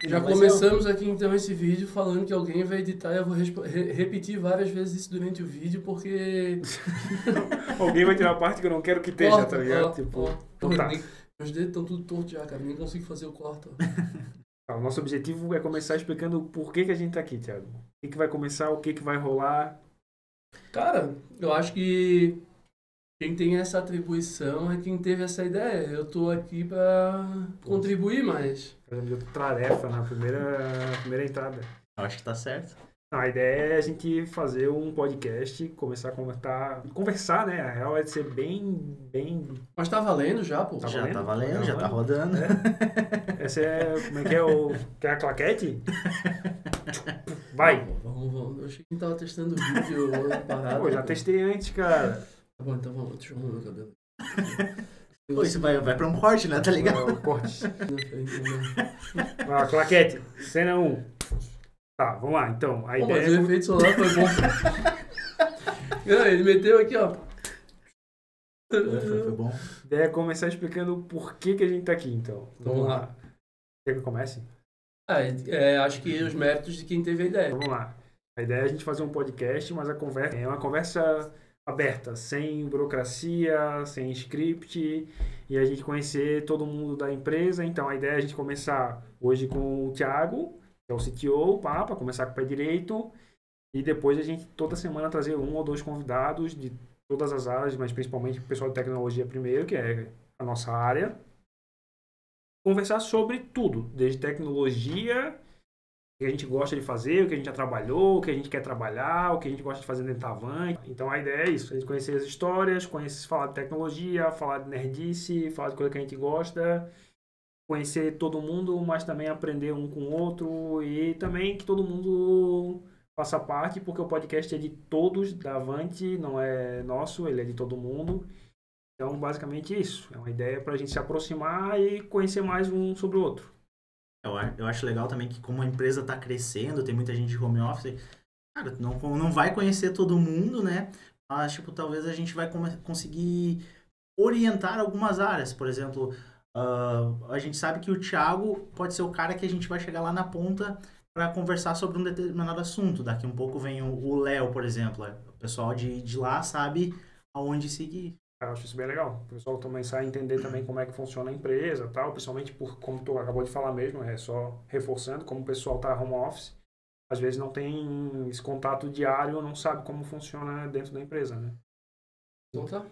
Já começamos aqui então esse vídeo falando que alguém vai editar e eu vou repetir várias vezes isso durante o vídeo porque... Alguém vai tirar a parte que eu não quero que esteja, tá ligado? Tá. Meus dedos estão tudo tortos já, cara. Nem consigo fazer o corte. O nosso objetivo é começar explicando por que a gente tá aqui, Thiago. O que vai começar, o que vai rolar. Cara, eu acho que quem tem essa atribuição é quem teve essa ideia. Eu tô aqui pra contribuir mais. Fazendo outra tarefa na primeira entrada. Eu acho que tá certo. A ideia é a gente fazer um podcast, começar a conversar, né? A real é de ser bem... Mas tá valendo já, pô? Tá valendo, já tá rodando. É. Essa é... Como é que é o... Quer a claquete? Vai! Vamos. Eu achei que tava testando o vídeo parado. Pô, já testei antes, cara. Tá bom, então vamos. Deixa eu arrumar meu cabelo. Pô, isso vai pra um corte, né? Tá ligado? O corte. Claquete, cena 1. Tá, vamos lá, então. A ideia... Mas o efeito solar foi bom. Não, ele meteu aqui, ó. Foi bom. A ideia é começar explicando por que a gente tá aqui, então. Vamos lá. Quer que eu comece? Acho que os méritos de quem teve a ideia. Vamos lá. A ideia é a gente fazer um podcast, mas a conversa é uma conversa aberta, sem burocracia, sem script, e a gente conhecer todo mundo da empresa. Então, a ideia é a gente começar hoje com o Thiago, que é o CTO, para começar com o pé direito, e depois a gente toda semana trazer 1 ou 2 convidados de todas as áreas, mas principalmente o pessoal de tecnologia primeiro, que é a nossa área. Conversar sobre tudo, desde tecnologia, o que a gente gosta de fazer, o que a gente já trabalhou, o que a gente quer trabalhar, o que a gente gosta de fazer dentro da Avante. Então a ideia é isso, a gente conhecer as histórias, falar de tecnologia, falar de nerdice, falar de coisa que a gente gosta, conhecer todo mundo, mas também aprender um com o outro e também que todo mundo faça parte, porque o podcast é de todos da Avante, não é nosso, ele é de todo mundo. Então, basicamente isso. É uma ideia para a gente se aproximar e conhecer mais um sobre o outro. Eu acho legal também que como a empresa está crescendo, tem muita gente de home office, cara, não vai conhecer todo mundo, né? Mas, talvez a gente vai conseguir orientar algumas áreas. Por exemplo, a gente sabe que o Thiago pode ser o cara que a gente vai chegar lá na ponta para conversar sobre um determinado assunto. Daqui um pouco vem o Léo, por exemplo. O pessoal de lá sabe aonde seguir. Eu acho isso bem legal. O pessoal começar a entender também como é que funciona a empresa, tal, principalmente como tu acabou de falar mesmo, é só reforçando, como o pessoal tá home office, às vezes não tem esse contato diário, não sabe como funciona dentro da empresa, né?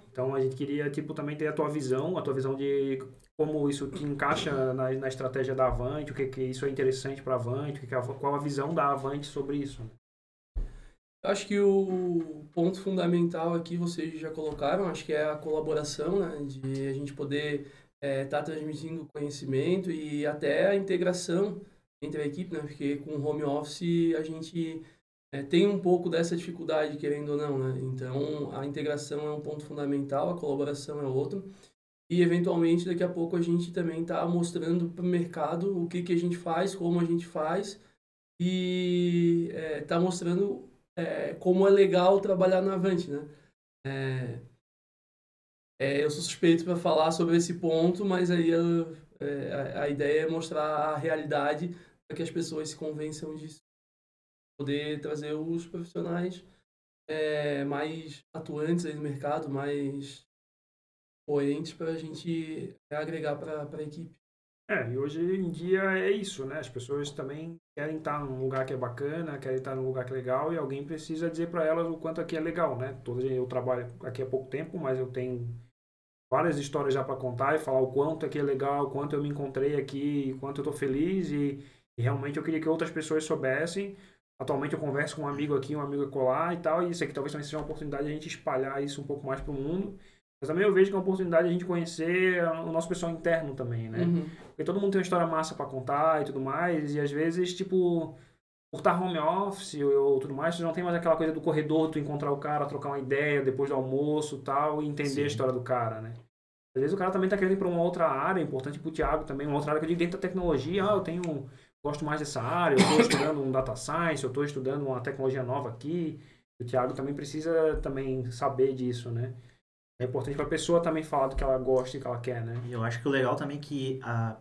Então a gente queria também ter a tua visão de como isso te encaixa na estratégia da Avante, o que isso é interessante para a Avante, qual a visão da Avante sobre isso, né? Acho que o ponto fundamental aqui vocês já colocaram, acho que é a colaboração, né? De a gente poder estar transmitindo conhecimento e até a integração entre a equipe, né? Porque com o home office a gente tem um pouco dessa dificuldade, querendo ou não, né? Então a integração é um ponto fundamental, a colaboração é outro. E eventualmente daqui a pouco a gente também está mostrando para o mercado o que a gente faz, como a gente faz e está mostrando como é legal trabalhar na Avante, né? Eu sou suspeito para falar sobre esse ponto, mas aí a ideia é mostrar a realidade para que as pessoas se convençam disso. Poder trazer os profissionais mais atuantes aí no mercado, mais poentes para a gente agregar para a equipe. E hoje em dia é isso, né? As pessoas também querem estar num lugar que é bacana, querem estar num lugar que é legal e alguém precisa dizer para elas o quanto aqui é legal, né? Eu trabalho aqui há pouco tempo, mas eu tenho várias histórias já para contar e falar o quanto aqui é legal, o quanto eu me encontrei aqui, o quanto eu tô feliz e realmente eu queria que outras pessoas soubessem. Atualmente eu converso com um amigo aqui, um amigo acolá e tal, e isso aqui talvez também seja uma oportunidade de a gente espalhar isso um pouco mais para o mundo. Mas também eu vejo que é uma oportunidade de a gente conhecer o nosso pessoal interno também, né? Uhum. Porque todo mundo tem uma história massa para contar e tudo mais, e às vezes, por estar home office ou tudo mais, tu não tem mais aquela coisa do corredor, tu encontrar o cara, trocar uma ideia depois do almoço e tal, e entender Sim. a história do cara, né? Às vezes o cara também tá querendo ir para uma outra área, importante pro Thiago também, uma outra área que eu digo dentro da tecnologia, gosto mais dessa área, eu estou estudando um data science, eu estou estudando uma tecnologia nova aqui, o Thiago também precisa também saber disso, né? É importante para a pessoa também falar do que ela gosta e que ela quer, né? E eu acho que o legal também é que,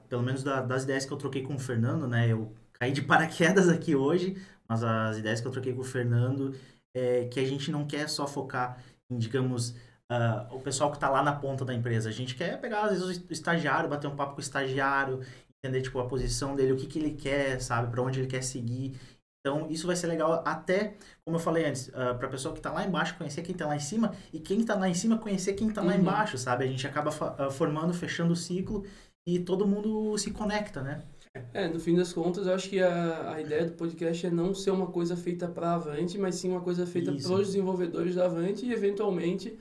pelo menos das ideias que eu troquei com o Fernando, né? Eu caí de paraquedas aqui hoje, mas as ideias que eu troquei com o Fernando é que a gente não quer só focar em, digamos, o pessoal que está lá na ponta da empresa. A gente quer pegar, às vezes, o estagiário, bater um papo com o estagiário, entender, tipo, a posição dele, o que ele quer, sabe? Para onde ele quer seguir. Então, isso vai ser legal até, como eu falei antes, para a pessoa que está lá embaixo conhecer quem está lá em cima e quem está lá em cima conhecer quem está lá embaixo, sabe? A gente acaba formando, fechando o ciclo e todo mundo se conecta, né? No fim das contas, eu acho que a ideia do podcast é não ser uma coisa feita para a Avante, mas sim uma coisa feita para os desenvolvedores da Avante e, eventualmente,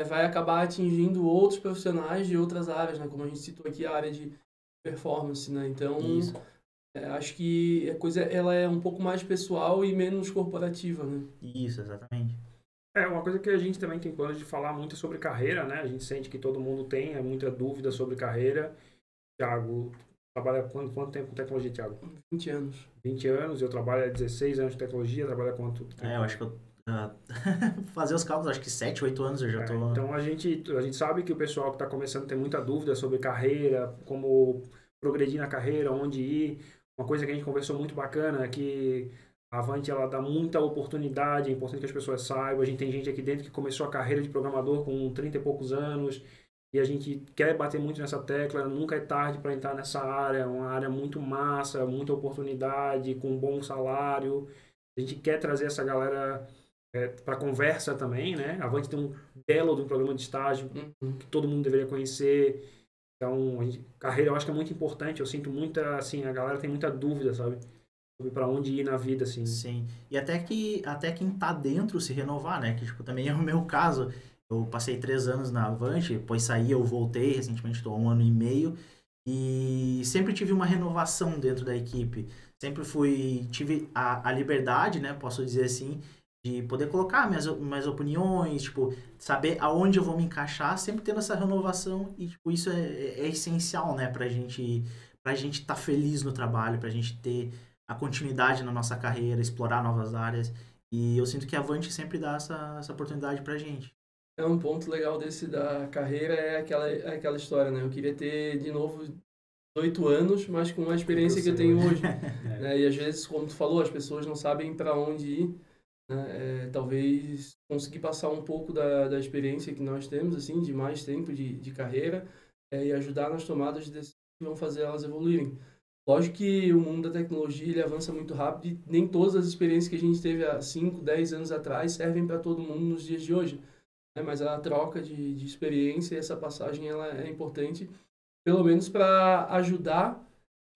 vai acabar atingindo outros profissionais de outras áreas, né? Como a gente citou aqui, a área de performance, né? Então, acho que a coisa ela é um pouco mais pessoal e menos corporativa, né? Isso, exatamente. Uma coisa que a gente também tem plano de falar muito sobre carreira, né? A gente sente que todo mundo tem muita dúvida sobre carreira. Thiago, trabalha quanto tempo com tecnologia, Thiago? 20 anos. 20 anos, eu trabalho há 16 anos de tecnologia, trabalha quanto tempo? Eu acho que fazer os cálculos, acho que 7, 8 anos eu já tô... Então a gente sabe que o pessoal que está começando tem muita dúvida sobre carreira, como progredir na carreira, onde ir. Uma coisa que a gente conversou muito bacana é que a Avante ela dá muita oportunidade, é importante que as pessoas saibam. A gente tem gente aqui dentro que começou a carreira de programador com 30 e poucos anos e a gente quer bater muito nessa tecla. Nunca é tarde para entrar nessa área, é uma área muito massa, muita oportunidade, com um bom salário. A gente quer trazer essa galera para conversa também, né? A Avante tem um belo de um programa de estágio que todo mundo deveria conhecer. Então, carreira eu acho que é muito importante. Eu sinto muita, assim, a galera tem muita dúvida, sabe? Sobre pra onde ir na vida, assim. Sim. E até quem tá dentro se renovar, né? Que, tipo, também é o meu caso. Eu passei 3 anos na Avante, depois saí, eu voltei, recentemente estou há 1 ano e meio. E sempre tive uma renovação dentro da equipe. Sempre tive a liberdade, né? Posso dizer assim, de poder colocar minhas opiniões, tipo, saber aonde eu vou me encaixar, sempre tendo essa renovação e, tipo, isso é essencial, né, pra gente estar feliz no trabalho, pra gente ter a continuidade na nossa carreira, explorar novas áreas, e eu sinto que a Avante sempre dá essa oportunidade pra gente. Um ponto legal desse da carreira é aquela história, né, eu queria ter, de novo, 18 anos, mas com a experiência que eu tenho hoje, né, e às vezes, como tu falou, as pessoas não sabem para onde ir, né? Talvez conseguir passar um pouco da experiência que nós temos, assim, de mais tempo de carreira, e ajudar nas tomadas de decisões que vão fazer elas evoluírem. Lógico que o mundo da tecnologia ele avança muito rápido e nem todas as experiências que a gente teve há 5, 10 anos atrás servem para todo mundo nos dias de hoje, né? Mas a troca de experiência e essa passagem ela é importante, pelo menos para ajudar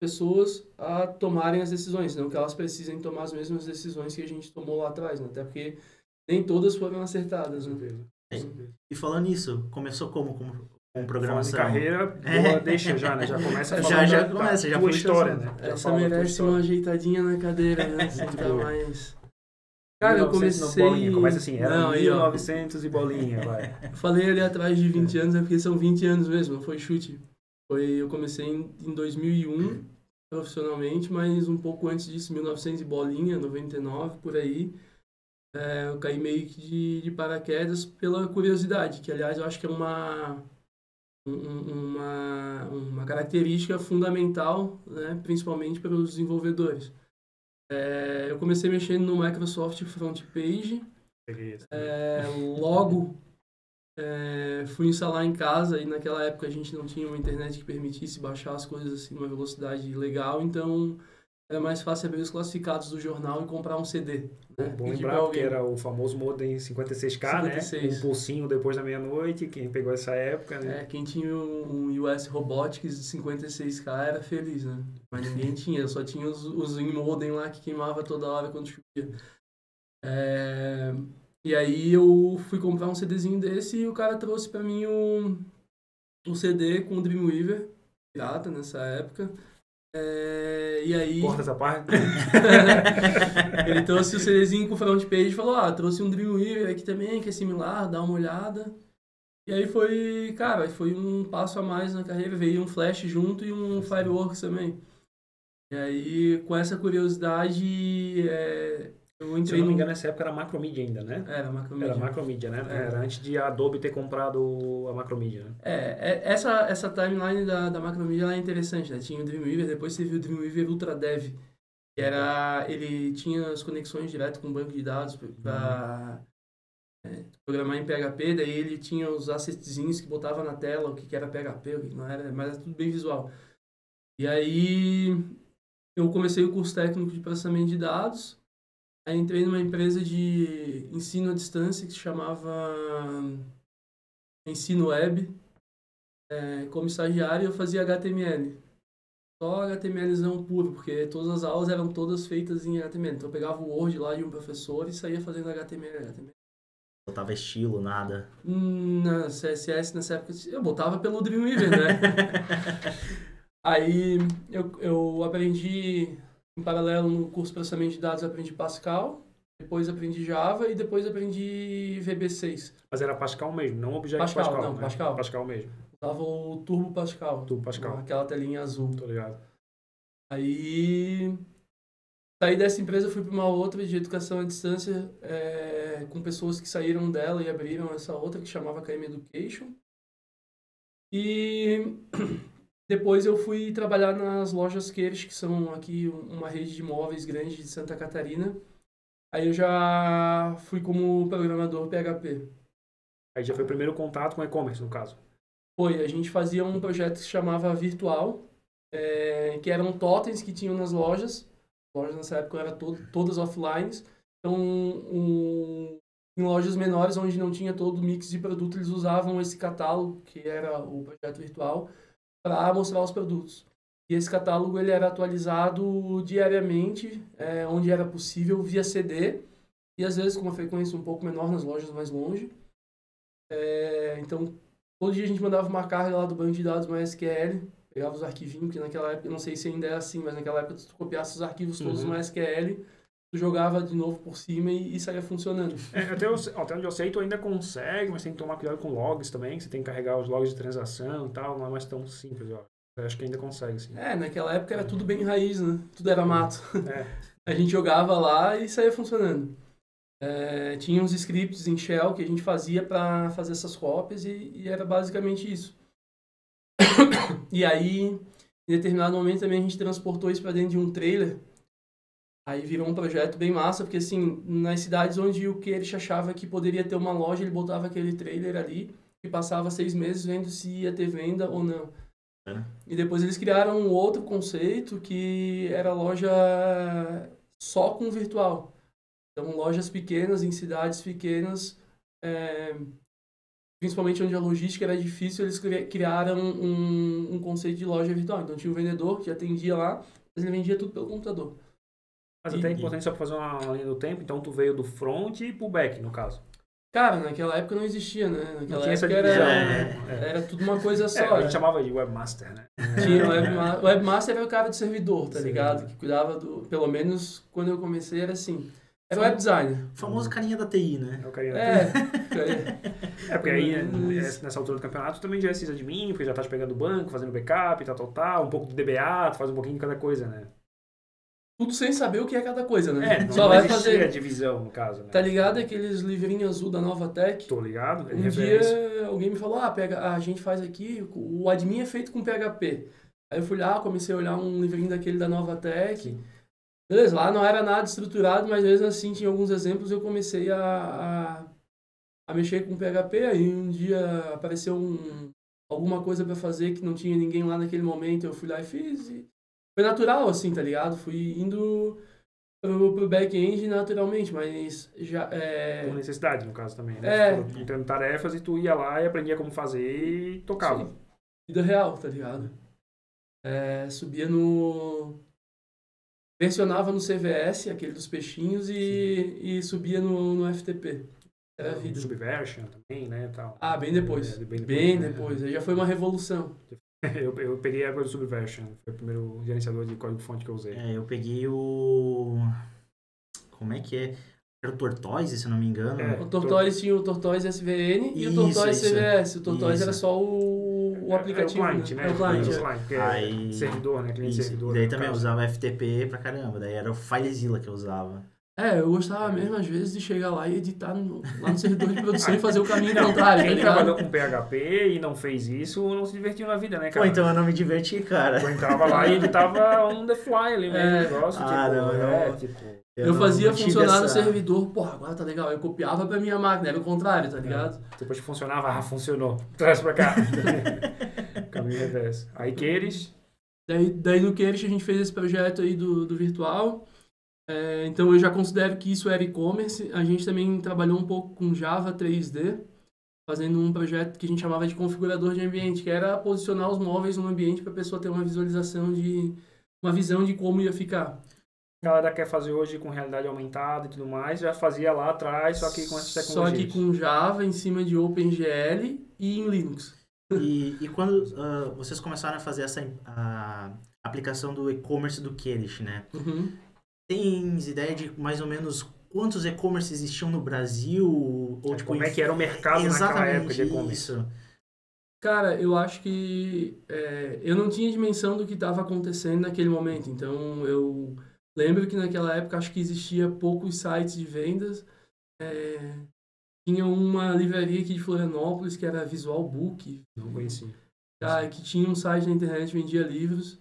pessoas a tomarem as decisões, não que elas precisem tomar as mesmas decisões que a gente tomou lá atrás, né? Até porque nem todas foram acertadas, né? E falando nisso, começou como programação? Falando de carreira, deixa já, né? Já começa a falar já começa, já tua história, né? Essa merece uma ajeitadinha na cadeira, né? Tá mais... Cara, eu comecei... Bolinha. Começa assim, era 1900 e bolinha, vai. Eu falei ali atrás de 20 anos, é porque são 20 anos mesmo, não foi chute. Eu comecei em 2001, profissionalmente, mas um pouco antes disso, 1900 e bolinha, 99, por aí. Eu caí meio que de paraquedas pela curiosidade, que, aliás, eu acho que é uma característica fundamental, né, principalmente para os desenvolvedores. Eu comecei mexendo no Microsoft Front Page, logo fui instalar em casa e naquela época a gente não tinha uma internet que permitisse baixar as coisas assim numa velocidade legal, então era mais fácil abrir os classificados do jornal e comprar um CD. Né? Bom lembrar que era o famoso modem 56K, 56. Né? Um pulsinho depois da meia-noite, quem pegou essa época, né? Quem tinha um US Robotics de 56K era feliz, né? Mas ninguém tinha, só tinha os modem lá que queimava toda hora quando chovia. E aí eu fui comprar um CDzinho desse e o cara trouxe pra mim um CD com o Dreamweaver, pirata nessa época. E aí... Corta essa parte. Ele trouxe o CDzinho com o front page e falou, trouxe um Dreamweaver aqui também, que é similar, dá uma olhada. E aí foi um passo a mais na carreira, veio um Flash junto e um Fireworks também. E aí, com essa curiosidade, Eu Se entrei eu não me no... engano, nessa época era Macromedia ainda, né? Era Macromedia. Era Macromedia, né? É. Era antes de a Adobe ter comprado a Macromedia, né? Essa timeline da Macromedia ela é interessante, né? Tinha o Dreamweaver, depois teve o Dreamweaver Ultra Dev, que era... Ele tinha as conexões direto com o banco de dados para programar em PHP, daí ele tinha os assetzinhos que botava na tela, o que era PHP, o que não era, mas era tudo bem visual. E aí eu comecei o curso técnico de processamento de dados, aí entrei numa empresa de ensino à distância que se chamava Ensino Web. Como estagiário eu fazia HTML. Só HTMLzão puro, porque todas as aulas eram todas feitas em HTML. Então eu pegava o Word lá de um professor e saía fazendo HTML. Botava estilo, nada. Na CSS nessa época eu botava pelo Dreamweaver, né? Aí eu aprendi, em paralelo no curso de processamento de dados, eu aprendi Pascal, depois aprendi Java e depois aprendi VB6. Mas era Pascal mesmo, não Object Pascal. Não, né? Pascal. Pascal mesmo. Usava o Turbo Pascal. Turbo Pascal. Aquela telinha azul. Tô ligado. Aí saí dessa empresa, fui para uma outra de educação à distância, com pessoas que saíram dela e abriram essa outra que chamava KM Education. E depois eu fui trabalhar nas lojas Queires, que são aqui uma rede de imóveis grande de Santa Catarina. Aí eu já fui como programador PHP. Aí já foi o primeiro contato com e-commerce, no caso. A gente fazia um projeto que se chamava Virtual, que eram totens que tinham nas lojas. As lojas nessa época eram todas offline. Então, em lojas menores, onde não tinha todo o mix de produto, eles usavam esse catálogo, que era o projeto virtual, para mostrar os produtos. E esse catálogo ele era atualizado diariamente, onde era possível, via CD, e às vezes com uma frequência um pouco menor nas lojas mais longe. Então, todo dia a gente mandava uma carga lá do banco de dados MySQL, pegava os arquivinhos, porque naquela época, eu não sei se ainda é assim, mas naquela época tu copiasse os arquivos todos no MySQL, tu jogava de novo por cima e saía funcionando. Até onde eu sei, tu ainda consegue, mas tem que tomar cuidado com logs também, que você tem que carregar os logs de transação e tal, não é mais tão simples, ó. Eu acho que ainda consegue, sim. Naquela época era tudo bem raiz, né? Tudo era mato. A gente jogava lá e saía funcionando. Tinha uns scripts em Shell que a gente fazia para fazer essas cópias e era basicamente isso. E aí, em determinado momento também a gente transportou isso para dentro de um trailer. Aí virou um projeto bem massa, porque assim, nas cidades onde o que ele achava que poderia ter uma loja, ele botava aquele trailer ali e passava 6 meses vendo se ia ter venda ou não. E depois eles criaram um outro conceito que era loja só com virtual. Então, lojas pequenas, em cidades pequenas, principalmente onde a logística era difícil, eles criaram um conceito de loja virtual. Então, tinha um vendedor que atendia lá, mas ele vendia tudo pelo computador. Mas até é importante só para fazer uma linha do tempo, então tu veio do front e pro back, no caso. Cara, naquela época não existia, né? Naquela tinha essa época divisão, era tudo uma coisa só. A gente chamava de webmaster, né? Tinha o webmaster era o cara do servidor, tá ligado? Que cuidava do... Pelo menos quando eu comecei era assim. Era web designer. O famoso carinha da TI, né? É o carinha da TI. Porque aí, nessa altura do campeonato, tu também já é sysadmin, porque já tá te pegando o banco, fazendo backup, tal, um pouco de DBA, tu faz um pouquinho de cada coisa, né? Tudo sem saber o que é cada coisa, né? Não só vai fazer a divisão, no caso, né? Tá ligado aqueles livrinhos azul da Nova Tech? Tô ligado. Um dia alguém me falou, a gente faz aqui, o admin é feito com PHP. Aí eu fui lá, comecei a olhar um livrinho daquele da Nova Tech. Beleza, lá não era nada estruturado, mas mesmo assim tinha alguns exemplos e eu comecei a mexer com PHP. Aí um dia apareceu alguma coisa pra fazer que não tinha ninguém lá naquele momento, eu fui lá e fiz. Foi natural, assim, tá ligado? Fui indo pro back-end naturalmente, mas já... Por necessidade, no caso, também, né? Entrando tarefas e tu ia lá e aprendia como fazer e tocava. Sim. Vida real, tá ligado? Subia versionava no CVS, aquele dos peixinhos, e subia no FTP. Era a vida. Subversion também, né? Tal. Bem depois. Bem depois. Aí já foi uma revolução. Eu peguei a época do Subversion, foi o primeiro gerenciador de código-fonte que eu usei. Eu peguei o... Como é que é? Era o Tortoise, se eu não me engano. O Tortoise tinha o Tortoise SVN e o Tortoise CVS. O Tortoise era só o aplicativo. O cliente, né? O cliente. Servidor, né? Cliente servidor. E daí também eu usava FTP pra caramba. Daí era o FileZilla que eu usava. Eu gostava mesmo, às vezes, de chegar lá e editar lá no servidor de produção e fazer o caminho contrário, tá Quem ligado? trabalhou com PHP e não fez isso, não se divertiu na vida, né, Pô, cara? então eu não me diverti, cara. Eu entrava lá e editava on the fly ali mesmo, o negócio, não. tipo... Eu não- fazia não tive funcionar no essa- servidor, porra, agora tá legal. Eu copiava pra minha máquina, era o contrário, tá ligado? Depois que funcionava, funcionou. Traz pra cá. Caminho reverso. Aí Queires, Daí no Queires a gente fez esse projeto aí do virtual. Então eu já considero que isso era e-commerce. A gente também trabalhou um pouco com Java 3D, fazendo um projeto que a gente chamava de configurador de ambiente, que era posicionar os móveis no ambiente para a pessoa ter uma visualização uma visão de como ia ficar. a galera quer fazer hoje com realidade aumentada e tudo mais, já fazia lá atrás, só que com essas Só tecnologias. que com Java em cima de OpenGL e em Linux. E quando vocês começaram a fazer a aplicação do e-commerce do Queires, né? Uhum. Tens ideia de mais ou menos quantos e-commerce existiam no Brasil? Ou, tipo, Como é que era o mercado naquela época de e-commerce? Isso. Cara, eu acho que eu não tinha dimensão do que estava acontecendo naquele momento. Então, eu lembro que naquela época acho que existia poucos sites de vendas. Tinha uma livraria aqui de Florianópolis que era Visual Book, Não conheci. que tinha um site na internet que vendia livros.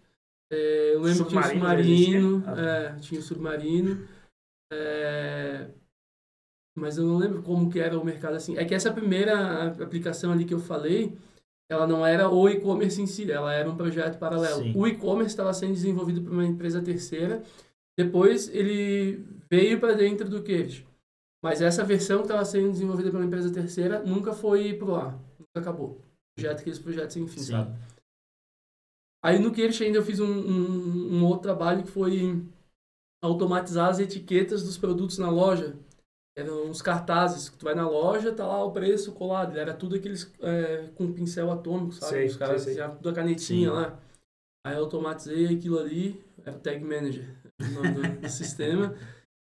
Eu lembro que tinha o Submarino Submarino, tinha o Submarino. Mas eu não lembro como que era o mercado assim. É que essa primeira aplicação ali que eu falei, ela não era o e-commerce em si, ela era um projeto paralelo. Sim. O e-commerce estava sendo desenvolvido por uma empresa terceira, depois ele veio para dentro do Queires. Mas essa versão que estava sendo desenvolvida pela empresa terceira nunca foi pro ar, nunca acabou. Aqueles projetos sem fim, Sim. sabe? Aí no Queires ainda eu fiz um outro trabalho que foi automatizar as etiquetas dos produtos na loja. Eram uns cartazes que tu vai na loja, tá lá o preço colado. Era tudo aqueles com pincel atômico, sabe? Sei, Os caras sei. tinham tudo a canetinha Sim. lá. Aí eu automatizei aquilo ali, era o Tag Manager, o nome do sistema.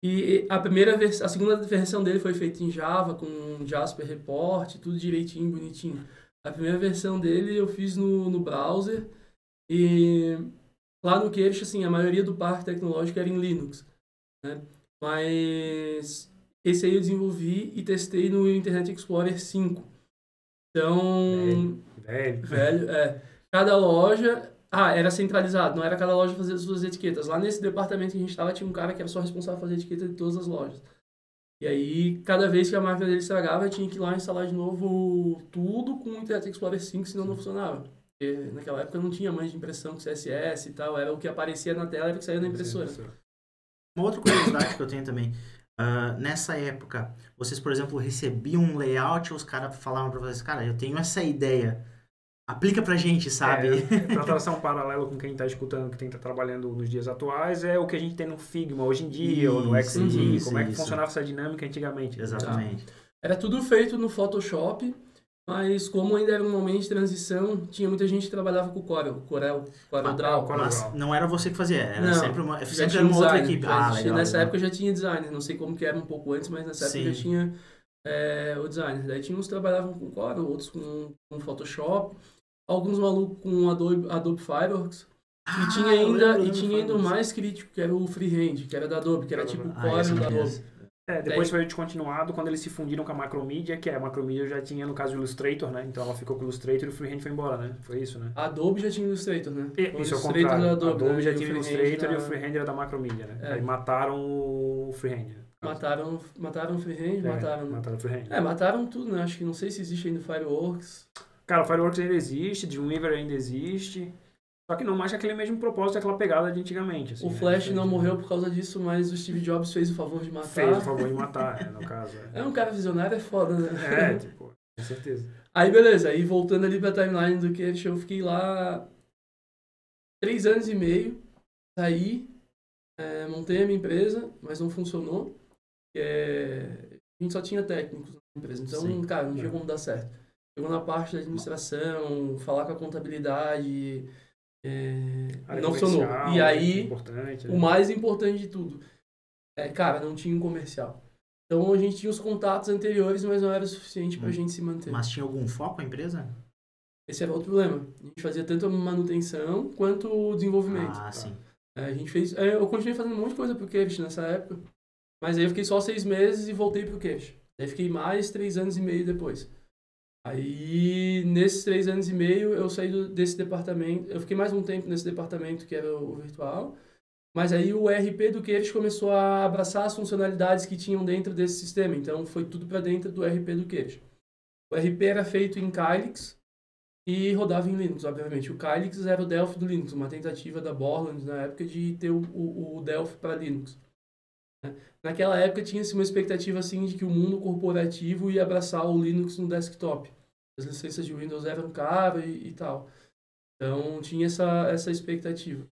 E a segunda versão dele foi feita em Java, com Jasper Report, tudo direitinho, bonitinho. A primeira versão dele eu fiz no browser e lá no Queires, assim, a maioria do parque tecnológico era em Linux, né? Mas esse aí eu desenvolvi e testei no Internet Explorer 5. Então, velho, cada loja... era centralizado, não era cada loja fazer as suas etiquetas. Lá nesse departamento que a gente estava, tinha um cara que era só responsável por fazer etiqueta de todas as lojas. E aí, cada vez que a máquina dele estragava, eu tinha que ir lá instalar de novo tudo com o Internet Explorer 5, senão não funcionava. Porque naquela época não tinha mais de impressão com CSS e tal, era o que aparecia na tela, era o que saía na impressora. Uma outra curiosidade que eu tenho também, nessa época, vocês, por exemplo, recebiam um layout e os caras falavam pra vocês, cara, eu tenho essa ideia, aplica pra gente, sabe? Pra traçar um paralelo com quem tá escutando, quem tá trabalhando nos dias atuais, é o que a gente tem no Figma hoje em dia, ou no XD, como é que funcionava essa dinâmica antigamente. Exatamente. Era tudo feito no Photoshop, mas como ainda era um momento de transição, tinha muita gente que trabalhava com Corel Draw. Mas não era você que fazia, era Não, sempre já tinha era uma outra designer, equipe. legal. Nessa legal. época já tinha designer, não sei como que era um pouco antes, mas nessa época já tinha o designer. Daí tinha uns que trabalhavam com Corel, outros com Photoshop, alguns malucos com Adobe Fireworks. E tinha ainda o mais crítico, que era o Freehand, que era da Adobe, que era tipo o Corel da Adobe. Depois foi descontinuado quando eles se fundiram com a Macromedia, que a Macromedia já tinha, no caso, o Illustrator, né? Então ela ficou com o Illustrator e o Freehand foi embora, né? Foi isso, né? A Adobe já tinha Illustrator, né? Isso é o contrário. A Adobe já tinha o Illustrator e o Freehand era da Macromedia, né? Aí mataram o Freehand. Mataram o Freehand, mataram o Freehand. Mataram tudo, né? Acho que não sei se existe ainda o Fireworks. Cara, o Fireworks ainda existe, Dreamweaver ainda existe. Só que não mais aquele mesmo propósito, aquela pegada de antigamente. Assim, o Flash não morreu por causa disso, mas o Steve Jobs fez o favor de matar. Fez o favor de matar, no caso. Um cara visionário, é foda, né? Com certeza. Aí, beleza. Aí, voltando ali pra timeline do Queires, eu fiquei lá 3 anos e meio. Saí, montei a minha empresa, mas não funcionou. A gente só tinha técnicos na empresa. Então, cara, não tinha como dar certo. Chegou na parte da administração, falar com a contabilidade... não funcionou. E aí, o mais importante de tudo, cara, não tinha um comercial. Então a gente tinha os contatos anteriores, mas não era o suficiente pra gente se manter. Mas tinha algum foco a empresa? Esse era outro problema. A gente fazia tanto a manutenção quanto o desenvolvimento. Sim. A gente fez... eu continuei fazendo um monte de coisa pro Queires nessa época, Mas aí eu fiquei só 6 meses e voltei pro Cash. Aí fiquei mais 3 anos e meio depois. Aí, nesses 3 anos e meio, eu saí desse departamento. Eu fiquei mais um tempo nesse departamento, que era o virtual. Mas aí o ERP do Queiroz começou a abraçar as funcionalidades que tinham dentro desse sistema. Então, foi tudo para dentro do ERP do Queiroz. O ERP era feito em Kylix e rodava em Linux, obviamente. O Kylix era o Delphi do Linux, uma tentativa da Borland na época de ter o Delphi para Linux. Naquela época tinha-se uma expectativa assim de que o mundo corporativo ia abraçar o Linux no desktop. As licenças de Windows eram caras e tal. Então tinha essa expectativa.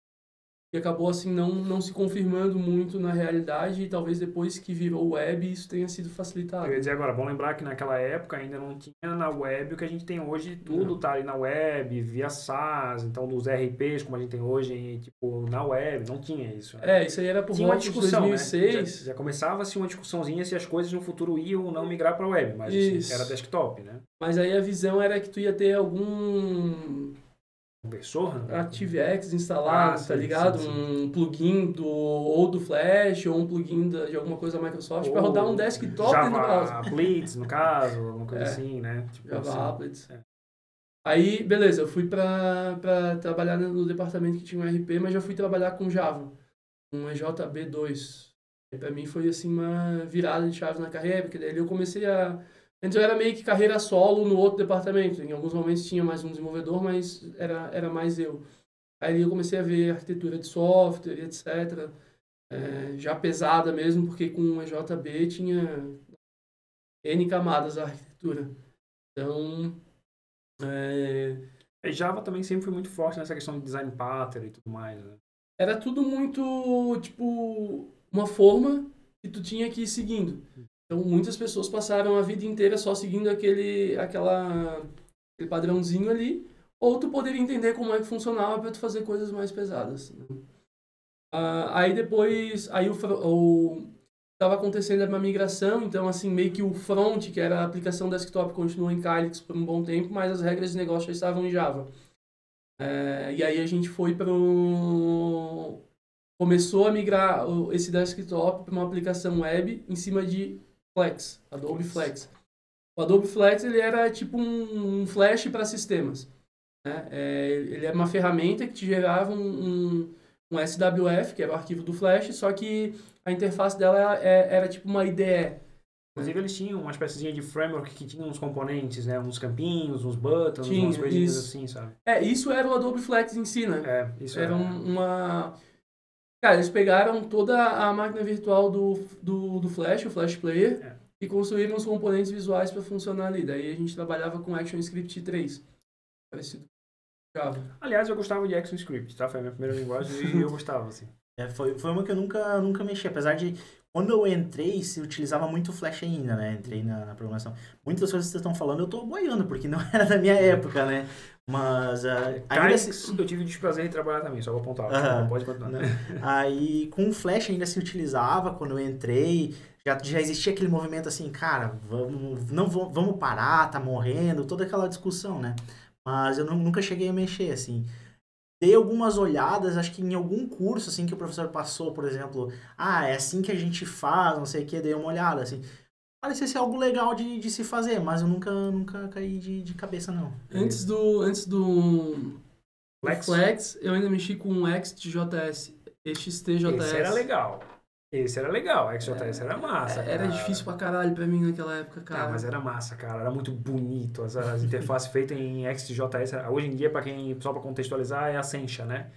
E acabou assim não se confirmando muito na realidade e talvez depois que virou web isso tenha sido facilitado. Eu ia dizer agora, bom lembrar que naquela época ainda não tinha na web o que a gente tem hoje, tudo tá ali na web, via SaaS, então dos RPs como a gente tem hoje, tipo, na web, não tinha isso. Né? Isso aí era por tinha uma volta de discussão, 2006. Né? Já começava-se uma discussãozinha se as coisas no futuro iam ou não migrar para web, mas assim, era desktop, né? Mas aí a visão era que tu ia ter algum conversor, né? ActiveX instalado, tá ligado? Sim. Um plugin ou do Flash ou um plugin de alguma coisa da Microsoft para rodar um desktop Java dentro do browser. Applets, no caso, alguma coisa assim, né? Tipo Java assim. Applets. Aí, beleza, eu fui para trabalhar no departamento que tinha um RP, mas já fui trabalhar com Java, um EJB2. Para mim foi assim uma virada de chave na carreira, porque daí eu comecei a... Antes eu era meio que carreira solo no outro departamento. Em alguns momentos tinha mais um desenvolvedor, mas era mais eu. Aí eu comecei a ver arquitetura de software, etc. Já pesada mesmo, porque com o EJB tinha N camadas a arquitetura. Então... Java também sempre foi muito forte nessa questão de design pattern e tudo mais, né? Era tudo muito, tipo, uma forma que tu tinha que ir seguindo. Então, muitas pessoas passaram a vida inteira só seguindo aquele padrãozinho ali, ou tu poderia entender como é que funcionava para tu fazer coisas mais pesadas. Né? Aí depois, estava acontecendo uma migração, então, assim, meio que o front, que era a aplicação desktop, continuou em Kylix por um bom tempo, mas as regras de negócio já estavam em Java. E aí a gente foi começou a migrar esse desktop para uma aplicação web em cima de Flex, Adobe Flex. O Adobe Flex ele era tipo um Flash para sistemas. Né? Ele era uma ferramenta que te gerava um SWF, que era o arquivo do Flash, só que a interface dela era tipo uma IDE. Inclusive eles tinham uma espécie de framework que tinha uns componentes, né? Uns campinhos, uns buttons, umas coisinhas assim, sabe? Isso era o Adobe Flex em si, né? Isso era uma... Cara, eles pegaram toda a máquina virtual do Flash, o Flash Player, e construíram os componentes visuais para funcionar ali. Daí a gente trabalhava com ActionScript 3, parecido com Java. Aliás, eu gostava de ActionScript, tá? Foi a minha primeira linguagem e eu gostava, assim. Foi uma que eu nunca mexi, apesar de... Quando eu entrei, se utilizava muito Flash ainda, né? Entrei na programação. Muitas coisas que vocês estão falando eu tô boiando, porque não era da minha época, né? Mas... ainda eu tive o desprazer de trabalhar também, só vou apontar. Pode continuar. Aí, com o Flash ainda se utilizava quando eu entrei. Já existia aquele movimento assim, cara, vamos parar, tá morrendo, toda aquela discussão, né? Mas eu nunca cheguei a mexer, assim. Dei algumas olhadas, acho que em algum curso, assim, que o professor passou, por exemplo, é assim que a gente faz, não sei o que, dei uma olhada, assim. Parecia ser algo legal de se fazer, mas eu nunca caí de cabeça, não. Antes do Flex, eu ainda mexi com o XJS. Esse era legal. XJS era massa, Era difícil pra caralho pra mim naquela época, cara. Mas era massa, cara. Era muito bonito. As interfaces feitas em XJS. Hoje em dia, só pra contextualizar, é a Sencha, né?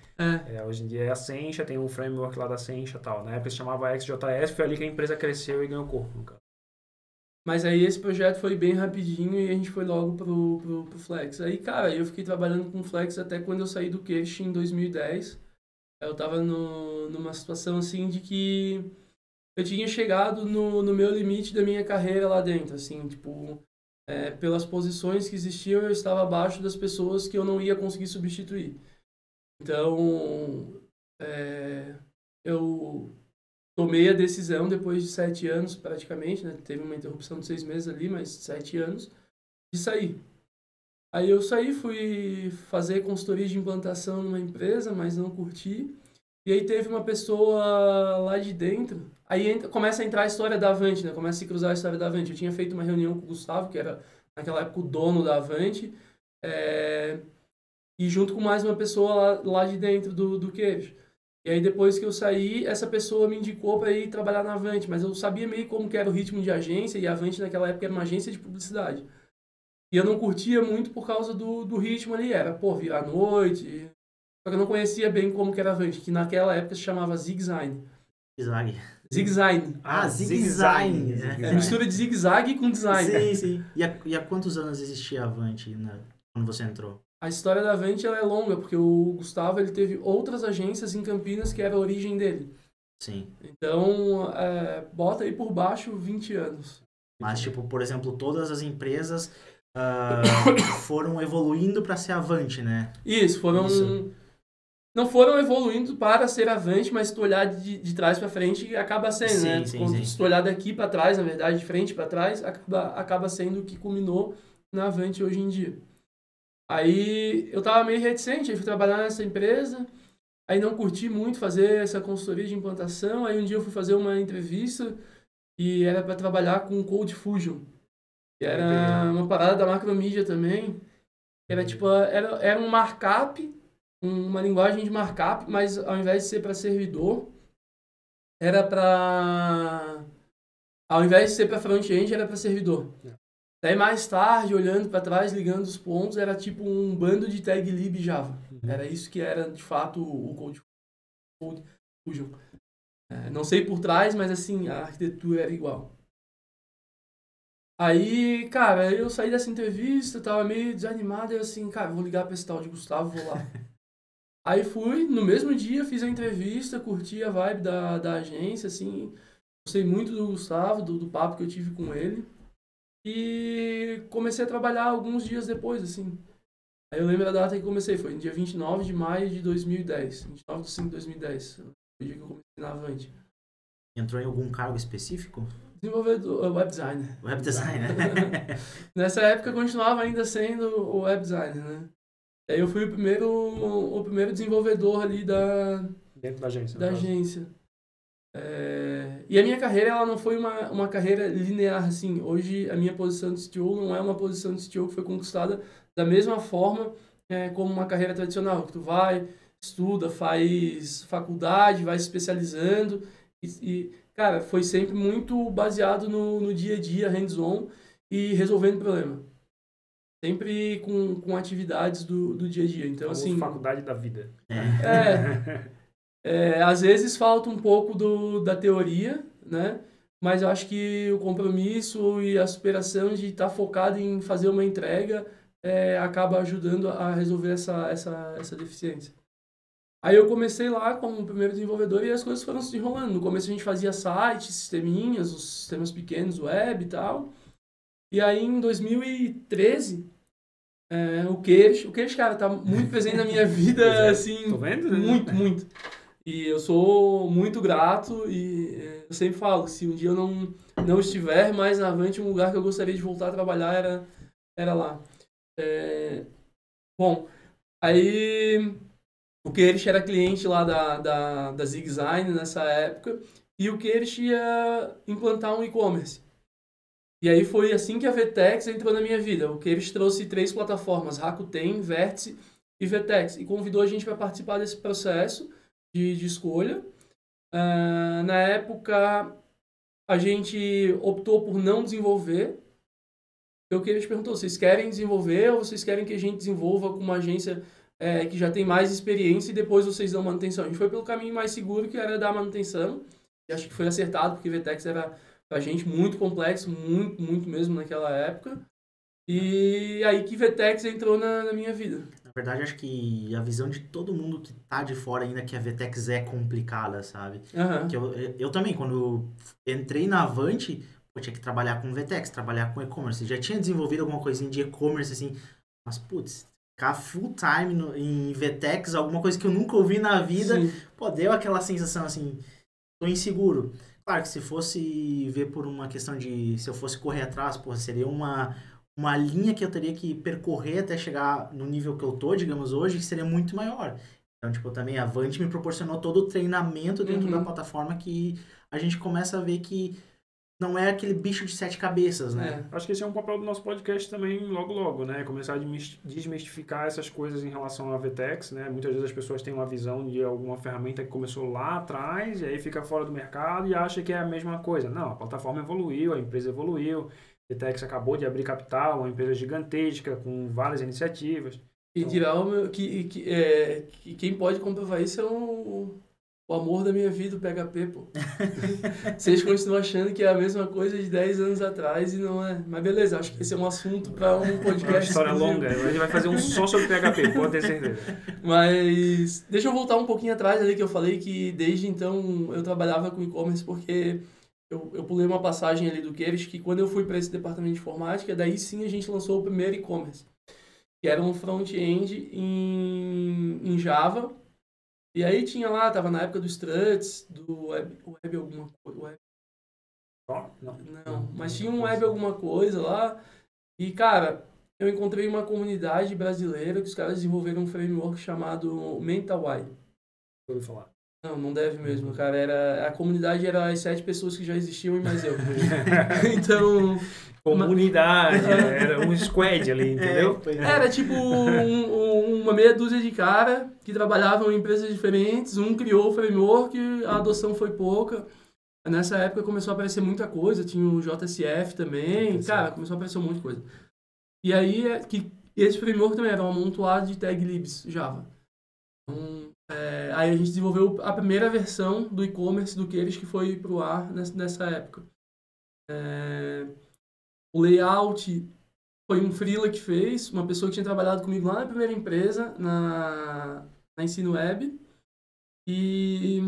Hoje em dia é a Sencha, tem um framework lá da Sencha e tal. Na época se chamava XJS, foi ali que a empresa cresceu e ganhou corpo, no caso. Mas aí esse projeto foi bem rapidinho e a gente foi logo pro Flex. Aí, cara, eu fiquei trabalhando com Flex até quando eu saí do Queiroz em 2010. Eu tava numa situação assim de que eu tinha chegado no meu limite da minha carreira lá dentro, assim, tipo, pelas posições que existiam, eu estava abaixo das pessoas que eu não ia conseguir substituir. Então, eu tomei a decisão depois de 7 anos, praticamente, né? Teve uma interrupção de 6 meses ali, mas 7 anos, de sair. Aí eu saí, fui fazer consultoria de implantação numa empresa, mas não curti. E aí teve uma pessoa lá de dentro, aí começa a entrar a história da Avante, né? Começa a se cruzar a história da Avante. Eu tinha feito uma reunião com o Gustavo, que era naquela época o dono da Avante, e junto com mais uma pessoa lá de dentro do queijo. E aí depois que eu saí, essa pessoa me indicou para ir trabalhar na Avante, mas eu sabia meio como que era o ritmo de agência, e a Avante naquela época era uma agência de publicidade. E eu não curtia muito por causa do ritmo ali, era, virar noite. Só que eu não conhecia bem como que era a Avante, que naquela época se chamava Zigzine. Zigzine. Zigzine. É mistura de zigue-zague com design. Sim. E há quantos anos existia a Avante quando você entrou? A história da Avante ela é longa, porque o Gustavo ele teve outras agências em Campinas que era a origem dele. Sim. Então, bota aí por baixo 20 anos. Mas, tipo, por exemplo, todas as empresas foram evoluindo para ser Avante, né? Isso. Não foram evoluindo para ser Avante, mas se tu olhar de trás para frente, acaba sendo, né? Sim. Se tu olhar daqui para trás, na verdade, de frente para trás, acaba sendo o que culminou na Avante hoje em dia. Aí eu tava meio reticente, aí fui trabalhar nessa empresa, aí não curti muito fazer essa consultoria de implantação, aí um dia eu fui fazer uma entrevista e era para trabalhar com Cold Fusion, que era uma parada da Macromedia também, era tipo, era um markup, uma linguagem de markup, mas ao invés de ser para servidor, ao invés de ser para front-end, era para servidor. Daí mais tarde, olhando para trás, ligando os pontos, era tipo um bando de tag lib Java. Era isso que era, de fato, o Cold Fusion. Não sei por trás, mas assim, a arquitetura era igual. Aí, cara, eu saí dessa entrevista, tava meio desanimado, e assim, cara, vou ligar para esse tal de Gustavo, vou lá. Aí fui, no mesmo dia, fiz a entrevista, curti a vibe da agência, assim, gostei muito do Gustavo, do papo que eu tive com ele. E comecei a trabalhar alguns dias depois, assim. Aí eu lembro a data que comecei, foi no dia 29 de maio de 2010. 29 de 5 de 2010. Foi o dia que eu comecei na Avante. Entrou em algum cargo específico? Desenvolvedor, web designer. Web designer. Nessa época eu continuava ainda sendo o web designer, né? Aí eu fui o primeiro desenvolvedor ali dentro da agência. Da agência. E a minha carreira, ela não foi uma carreira linear, assim. Hoje, a minha posição de CTO não é uma posição de CTO que foi conquistada da mesma forma como uma carreira tradicional, que tu vai, estuda, faz faculdade, vai se especializando cara, foi sempre muito baseado no dia a dia, hands-on e resolvendo problema. Sempre com atividades do dia a dia. Então, assim, faculdade da vida. Às vezes falta um pouco da teoria, né? Mas eu acho que o compromisso e a superação de estar focado em fazer uma entrega acaba ajudando a resolver essa deficiência. Aí eu comecei lá como primeiro desenvolvedor e as coisas foram se enrolando. No começo a gente fazia sites, sisteminhas, os sistemas pequenos, web e tal. E aí em 2013, o queijo, cara, tá muito presente na minha vida, assim, tô vendo, né? muito. E eu sou muito grato e eu sempre falo, se um dia eu não estiver mais na Avante, um lugar que eu gostaria de voltar a trabalhar era lá. Bom, aí o Queirish era cliente lá da Zigzine nessa época e o Queirish ia implantar um e-commerce. E aí foi assim que a Vtex entrou na minha vida. O Queirish trouxe 3 plataformas, Rakuten, Vértice e Vtex, e convidou a gente para participar desse processo de escolha. Na época, a gente optou por não desenvolver. O Queirish perguntou, vocês querem desenvolver ou vocês querem que a gente desenvolva com uma agência que já tem mais experiência e depois vocês dão manutenção? A gente foi pelo caminho mais seguro, que era dar manutenção. E acho que foi acertado, porque Vtex era, pra gente, muito complexo, muito mesmo naquela época. E aí que Vtex entrou na minha vida. Na verdade, acho que a visão de todo mundo que tá de fora ainda que a Vtex é complicada, sabe? Uhum. Que eu também, quando entrei na Avante, eu tinha que trabalhar com Vtex, trabalhar com e-commerce. Já tinha desenvolvido alguma coisinha de e-commerce, assim, mas, putz, ficar full time em Vtex, alguma coisa que eu nunca ouvi na vida, Sim. Pô, deu aquela sensação, assim, tô inseguro. Claro que se fosse ver por uma questão de, se eu fosse correr atrás, pô, seria uma linha que eu teria que percorrer até chegar no nível que eu tô, digamos, hoje, que seria muito maior. Então, tipo, também a Vant me proporcionou todo o treinamento dentro da plataforma que a gente começa a ver que não é aquele bicho de 7 cabeças, né? Acho que esse é um papel do nosso podcast também logo logo, né? Começar a desmistificar essas coisas em relação à VTEX, né? Muitas vezes as pessoas têm uma visão de alguma ferramenta que começou lá atrás e aí fica fora do mercado e acha que é a mesma coisa. Não, a plataforma evoluiu, a empresa evoluiu, a VTEX acabou de abrir capital, uma empresa gigantesca com várias iniciativas. E dirá que quem pode comprovar isso é o amor da minha vida, o PHP, pô. Vocês continuam achando que é a mesma coisa de 10 anos atrás e não é. Mas beleza, acho que esse é um assunto para um podcast. É uma história longa, a gente vai fazer um som sobre PHP, pode ter certeza. Mas deixa eu voltar um pouquinho atrás ali que eu falei que desde então eu trabalhava com e-commerce porque eu pulei uma passagem ali do Queiroz que quando eu fui para esse departamento de informática, daí sim a gente lançou o primeiro e-commerce, que era um front-end em Java. E aí tinha lá, tava na época do Struts, do web alguma coisa. Não, mas tinha um web alguma coisa lá. E, cara, eu encontrei uma comunidade brasileira que os caras desenvolveram um framework chamado MentalY. Vou falar. Não deve mesmo, cara. A comunidade era as 7 pessoas que já existiam e mais eu. Então... Comunidade, era um squad ali, entendeu? Era tipo uma meia dúzia de cara que trabalhavam em empresas diferentes, um criou o framework, a adoção foi pouca. Nessa época começou a aparecer muita coisa, tinha o JSF também, cara, começou a aparecer um monte de coisa. E aí, esse framework também era um amontoado de tag libs Java. Então, aí a gente desenvolveu a primeira versão do e-commerce do Queiroz que foi pro ar nessa época. O layout foi um freela que fez, uma pessoa que tinha trabalhado comigo lá na primeira empresa, na Ensino Web. E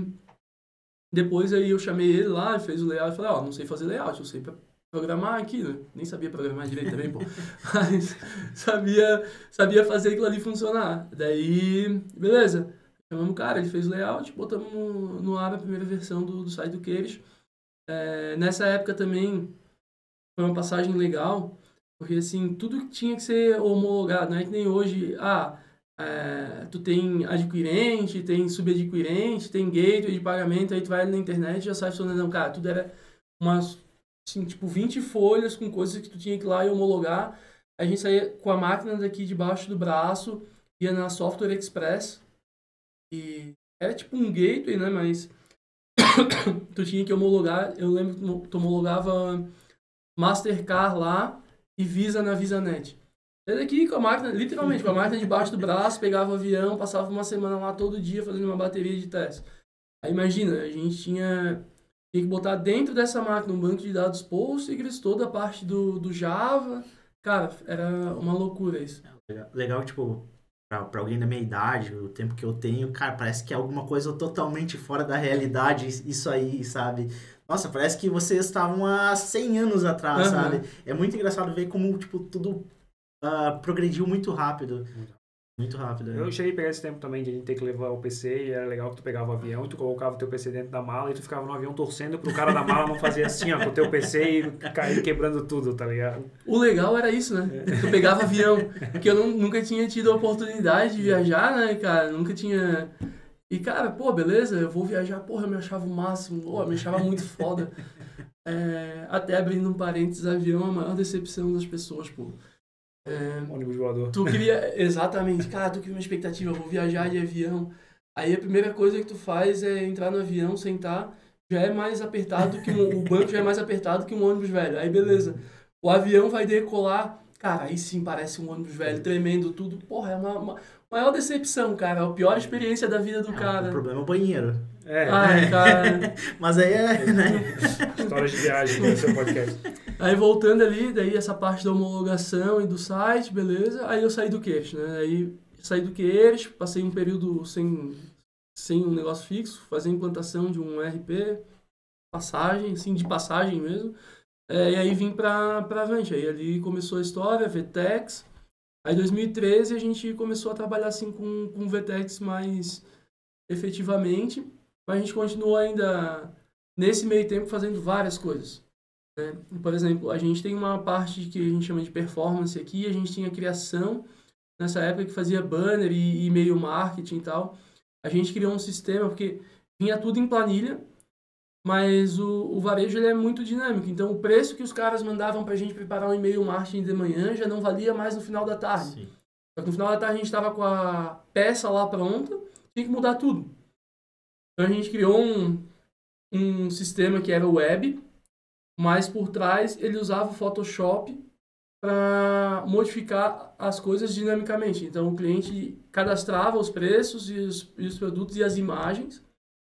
depois aí eu chamei ele lá, fez o layout e falei, não sei fazer layout, eu sei programar aqui, né? Nem sabia programar direito também, pô. Mas sabia fazer aquilo ali funcionar. Daí, beleza. Chamamos o cara, ele fez o layout, botamos no ar a primeira versão do site do Queiroz. Nessa época também foi uma passagem legal, porque assim, tudo tinha que ser homologado, não é que nem hoje, tu tem adquirente, tem subadquirente, tem gateway de pagamento, aí tu vai ali na internet e já sai funcionando. Não, cara, tudo era umas, assim, tipo 20 folhas com coisas que tu tinha que ir lá e homologar. A gente saía com a máquina daqui debaixo do braço, ia na Software Express, e era tipo um gateway, né, mas tu tinha que homologar. Eu lembro que tu homologava Mastercard lá e Visa na VisaNet. Daí daqui com a máquina, literalmente, com a máquina debaixo do braço, pegava o avião, passava uma semana lá todo dia fazendo uma bateria de teste. Aí imagina, a gente tinha que botar dentro dessa máquina um banco de dados Postgres, toda a parte do Java. Cara, era uma loucura isso. Legal, tipo, pra alguém da minha idade, o tempo que eu tenho, cara, parece que é alguma coisa totalmente fora da realidade, isso aí, sabe? Nossa, parece que vocês estavam há 100 anos atrás, sabe? É muito engraçado ver como, tipo, tudo progrediu muito rápido. Muito rápido. Eu cheguei a pegar esse tempo também de a gente ter que levar o PC e era legal que tu pegava o avião e tu colocava o teu PC dentro da mala e tu ficava no avião torcendo pro cara da mala não fazer assim, ó, com o teu PC e cair quebrando tudo, tá ligado? O legal era isso, né? Tu pegava avião, porque eu nunca tinha tido a oportunidade de viajar, né, cara? Nunca tinha... E, cara, pô, beleza, eu vou viajar, porra, eu me achava o máximo, eu me achava muito foda. Até abrindo um parênteses, avião é a maior decepção das pessoas, pô. Ônibus voador. Tu queria, exatamente, cara, tu cria uma expectativa, eu vou viajar de avião. Aí a primeira coisa que tu faz é entrar no avião, sentar, já é mais apertado que o banco já é mais apertado que um ônibus velho. Aí beleza, o avião vai decolar, cara, aí sim parece um ônibus velho, tremendo tudo. Porra, é uma maior decepção, cara, a pior experiência da vida do cara. O problema é o banheiro. Cara. Mas aí né? Histórias de viagem no seu podcast. Aí voltando ali, daí essa parte da homologação e do site, beleza. Aí eu saí do Queiroz, né? Aí saí do Queiroz, passei um período sem um negócio fixo, fazer implantação de um ERP, passagem, assim, de passagem mesmo. E aí vim pra Vant. Aí ali começou a história, VTEX. Aí em 2013 a gente começou a trabalhar assim com VTEX mais efetivamente. Mas a gente continuou ainda, nesse meio tempo, fazendo várias coisas. Né? Por exemplo, a gente tem uma parte que a gente chama de performance aqui, a gente tinha criação, nessa época que fazia banner e e-mail marketing e tal. a gente criou um sistema, porque vinha tudo em planilha, mas o varejo ele é muito dinâmico. Então, o preço que os caras mandavam para a gente preparar um e-mail marketing de manhã já não valia mais no final da tarde. Sim. Só que no final da tarde a gente estava com a peça lá pronta, tinha que mudar tudo. Então, a gente criou um sistema que era web, mas por trás ele usava o Photoshop para modificar as coisas dinamicamente. Então, o cliente cadastrava os preços e os produtos e as imagens.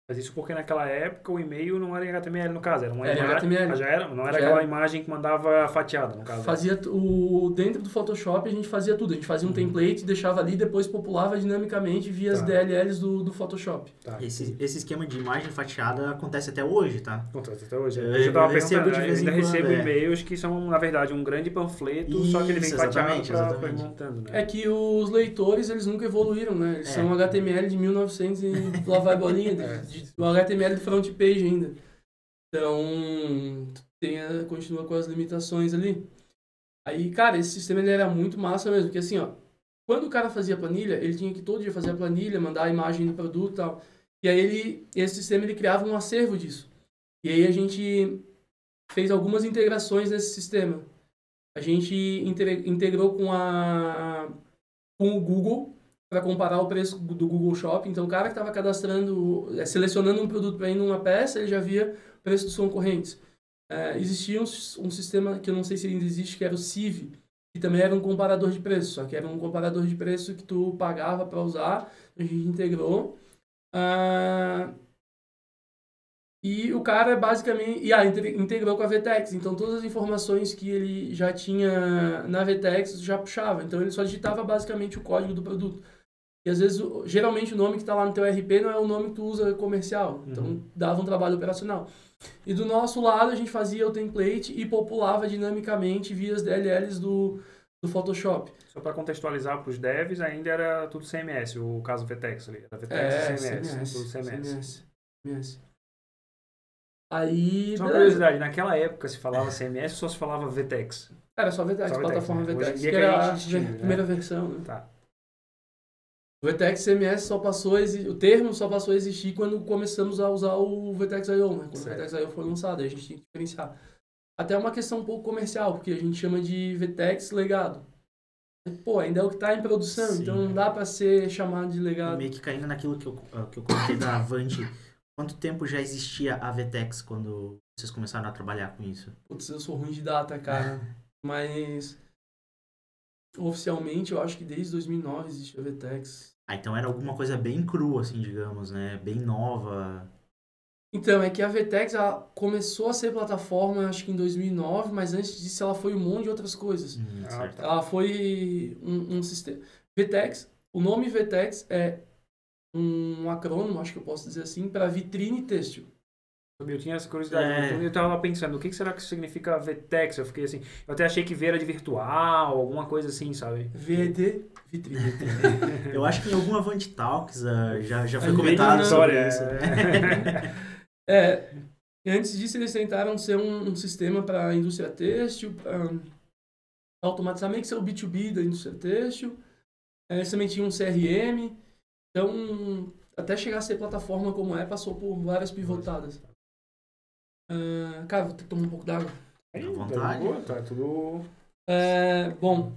Mas isso porque naquela época o e-mail não era em HTML, no caso. Era uma Era HTML. Já era? Não era Já aquela era. imagem que mandava fatiada, no caso. Fazia dentro do Photoshop a gente fazia tudo. A gente fazia um template, deixava ali, depois populava dinamicamente via as DLLs do Photoshop. Tá. Esse esquema de imagem fatiada acontece até hoje, tá? Acontece até hoje. Eu tava recebo perguntando, de vez em ainda quando, recebo é. e-mails que são, na verdade, um grande panfleto, só que ele vem Isso, fatiado exatamente. pra ir montando, né? É que os leitores, eles nunca evoluíram, né? Eles são HTML de 1900 e lá vai bolinha, o HTML de front page ainda. Então, continua com as limitações ali. Aí, cara, esse sistema ele era muito massa mesmo, porque assim, ó, quando o cara fazia planilha, ele tinha que todo dia fazer a planilha, mandar a imagem do produto e tal. E aí, esse sistema ele criava um acervo disso. E aí a gente fez algumas integrações nesse sistema. A gente integrou com o Google para comparar o preço do Google Shopping. Então, o cara que estava selecionando um produto para ir numa peça, ele já via o preço dos concorrentes. Existia um sistema que eu não sei se ainda existe, que era o Civ, que também era um comparador de preço, só que era um comparador de preço que tu pagava para usar. A gente integrou. E o cara basicamente integrou com a VTEX. Então, todas as informações que ele já tinha na VTEX já puxava. Então, ele só digitava basicamente o código do produto. E às vezes, geralmente o nome que está lá no teu RP não é o nome que tu usa comercial. Então, dava um trabalho operacional. E do nosso lado, a gente fazia o template e populava dinamicamente via as DLLs do Photoshop. Só para contextualizar para os devs, ainda era tudo CMS, o caso VTEX ali. Era VTEX e CMS. Tudo CMS. Aí, só uma curiosidade, naquela época se falava CMS ou só se falava VTEX? Era só VTEX, plataforma né? VTEX, Hoje em dia que era a gente a primeira versão. Né? Tá. O VTEX CMS só passou o termo só passou a existir quando começamos a usar o VTEX IO, né? Quando o VTEX IO foi lançado, aí a gente tinha que diferenciar. Até uma questão um pouco comercial, porque a gente chama de VTEX legado. Pô, ainda é o que está em produção, sim, então não dá para ser chamado de legado. Meio que caindo naquilo que eu comentei da Avante. Quanto tempo já existia a VTEX quando vocês começaram a trabalhar com isso? Putz, eu sou ruim de data, cara. Mas oficialmente eu acho que desde 2009 existe a VTEX. Então era alguma coisa bem crua, assim, digamos, né? Bem nova. Então, é que a VTEX ela começou a ser plataforma, acho que em 2009, mas antes disso ela foi um monte de outras coisas. Certo. Ela foi um sistema... VTEX, o nome VTEX é um acrônimo, acho que eu posso dizer assim, para vitrine têxtil. Eu tinha essa curiosidade, eu estava pensando, o que será que significa VTEX? Eu fiquei assim, eu até achei que V era de virtual, alguma coisa assim, sabe? V de vitrine. Eu acho que em alguma Avante Talks já foi comentado sobre isso. Antes disso eles tentaram ser um sistema para a indústria têxtil, para automatizar meio que ser o B2B da indústria têxtil. Eles também tinham um CRM, então até chegar a ser plataforma como passou por várias pivotadas. Cara, vou ter que tomar um pouco d'água. À vontade. Tá tudo... Bom,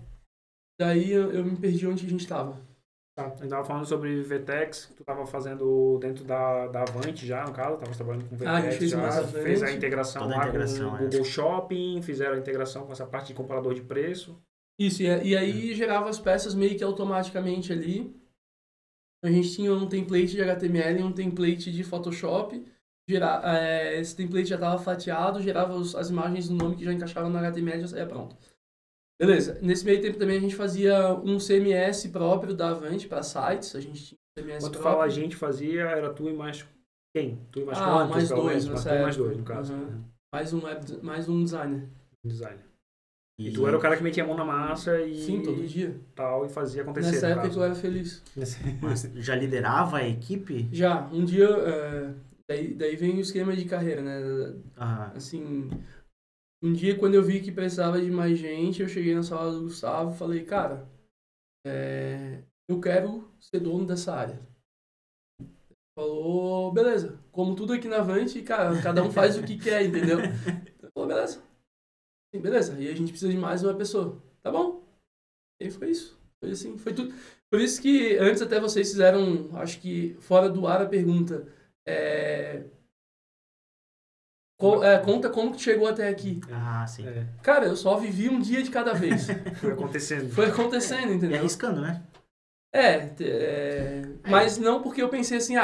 daí eu me perdi onde a gente estava. Tá, eu estava falando sobre VTEX, que tu estava fazendo dentro da Avante já, no caso, estava trabalhando com VTEX, fez a integração lá com o Google Shopping, fizeram a integração com essa parte de comparador de preço. Isso, e aí gerava as peças meio que automaticamente ali. A gente tinha um template de HTML e um template de Photoshop. Esse template já estava fatiado, gerava as imagens do nome que já encaixavam no HTML e já saía pronto. Beleza. Nesse meio tempo também a gente fazia um CMS próprio da Avante para sites. A gente tinha um CMS Quando tu próprio. fala a gente fazia, era tu e mais quem? Tu e mais quantos? Mais dois, mas mais dois no caso. Mais um designer. Designer. E tu era o cara que metia a mão na massa e... Sim, todo dia. Tal, e fazia acontecer. Nessa época que eu era feliz. Mas já liderava a equipe? Já. Um dia... Daí vem o esquema de carreira, né? Assim... Um dia, quando eu vi que precisava de mais gente, eu cheguei na sala do Gustavo e falei, cara, eu quero ser dono dessa área. falou, beleza, como tudo aqui na Avante, cara, cada um faz o que quer, entendeu? Então, falou, beleza. Sim, beleza, e a gente precisa de mais uma pessoa. Tá bom. E aí foi isso. Foi assim, foi tudo. Por isso que antes até vocês fizeram, acho que fora do ar a pergunta. Conta como que chegou até aqui. Ah, sim. Cara, eu só vivi um dia de cada vez. Foi acontecendo. Foi acontecendo, E entendeu? arriscando, né? Mas não porque eu pensei assim,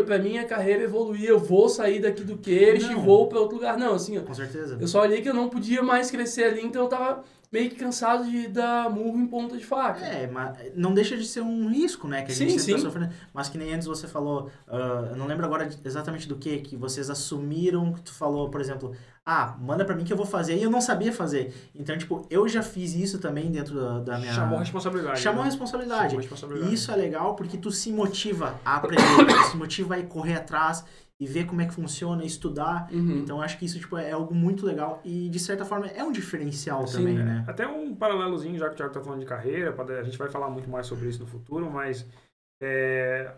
pra minha carreira evoluir, eu vou sair daqui do queixo e Não. vou pra outro lugar. Não, assim, ó, Com certeza. eu só olhei que eu não podia mais crescer ali, então eu tava meio que cansado de dar murro em ponta de faca. Mas não deixa de ser um risco, né? Que a gente Sim, sempre tá sim. sofrendo. Mas que nem antes você falou, eu não lembro agora exatamente do que vocês assumiram, que tu falou, por exemplo, manda pra mim que eu vou fazer, e eu não sabia fazer. Então, tipo, eu já fiz isso também dentro da minha... Chamou a responsabilidade. Chamou a né? responsabilidade. Chamou a responsabilidade. E isso é legal porque tu se motiva a aprender, tu se motiva a ir correr atrás e ver como é que funciona, estudar. Uhum. Então, acho que isso tipo, é algo muito legal e, de certa forma, é um diferencial Sim, também, né? Até um paralelozinho, já que o Thiago tá falando de carreira, a gente vai falar muito mais sobre isso no futuro, mas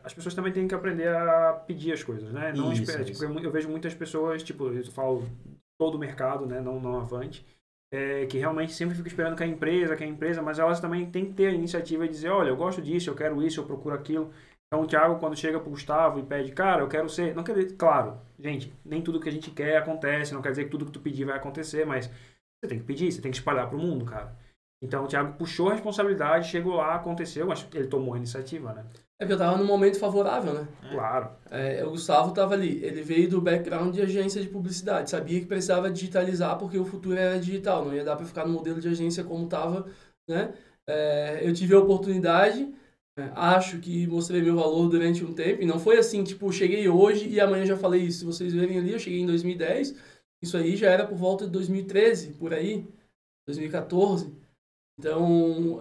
as pessoas também têm que aprender a pedir as coisas, né? Não Isso, espera, isso. tipo, eu vejo muitas pessoas, tipo, eu falo todo o mercado, né? Não Avante, que realmente sempre fica esperando que a empresa, mas elas também têm que ter a iniciativa de dizer, olha, eu gosto disso, eu quero isso, eu procuro aquilo. Então o Thiago, quando chega pro Gustavo e pede, cara, eu quero ser... Não quer dizer, claro, gente, nem tudo que a gente quer acontece, não quer dizer que tudo que tu pedir vai acontecer, mas você tem que pedir, você tem que espalhar pro mundo, cara. Então o Thiago puxou a responsabilidade, chegou lá, aconteceu, mas ele tomou a iniciativa, né? É porque eu tava num momento favorável, né? Claro. O Gustavo tava ali, ele veio do background de agência de publicidade, sabia que precisava digitalizar porque o futuro era digital, não ia dar para ficar no modelo de agência como tava, né? Eu tive a oportunidade, acho que mostrei meu valor durante um tempo, e não foi assim, tipo, cheguei hoje e amanhã já falei isso. Se vocês verem ali, eu cheguei em 2010, isso aí já era por volta de 2013, por aí, 2014. Então,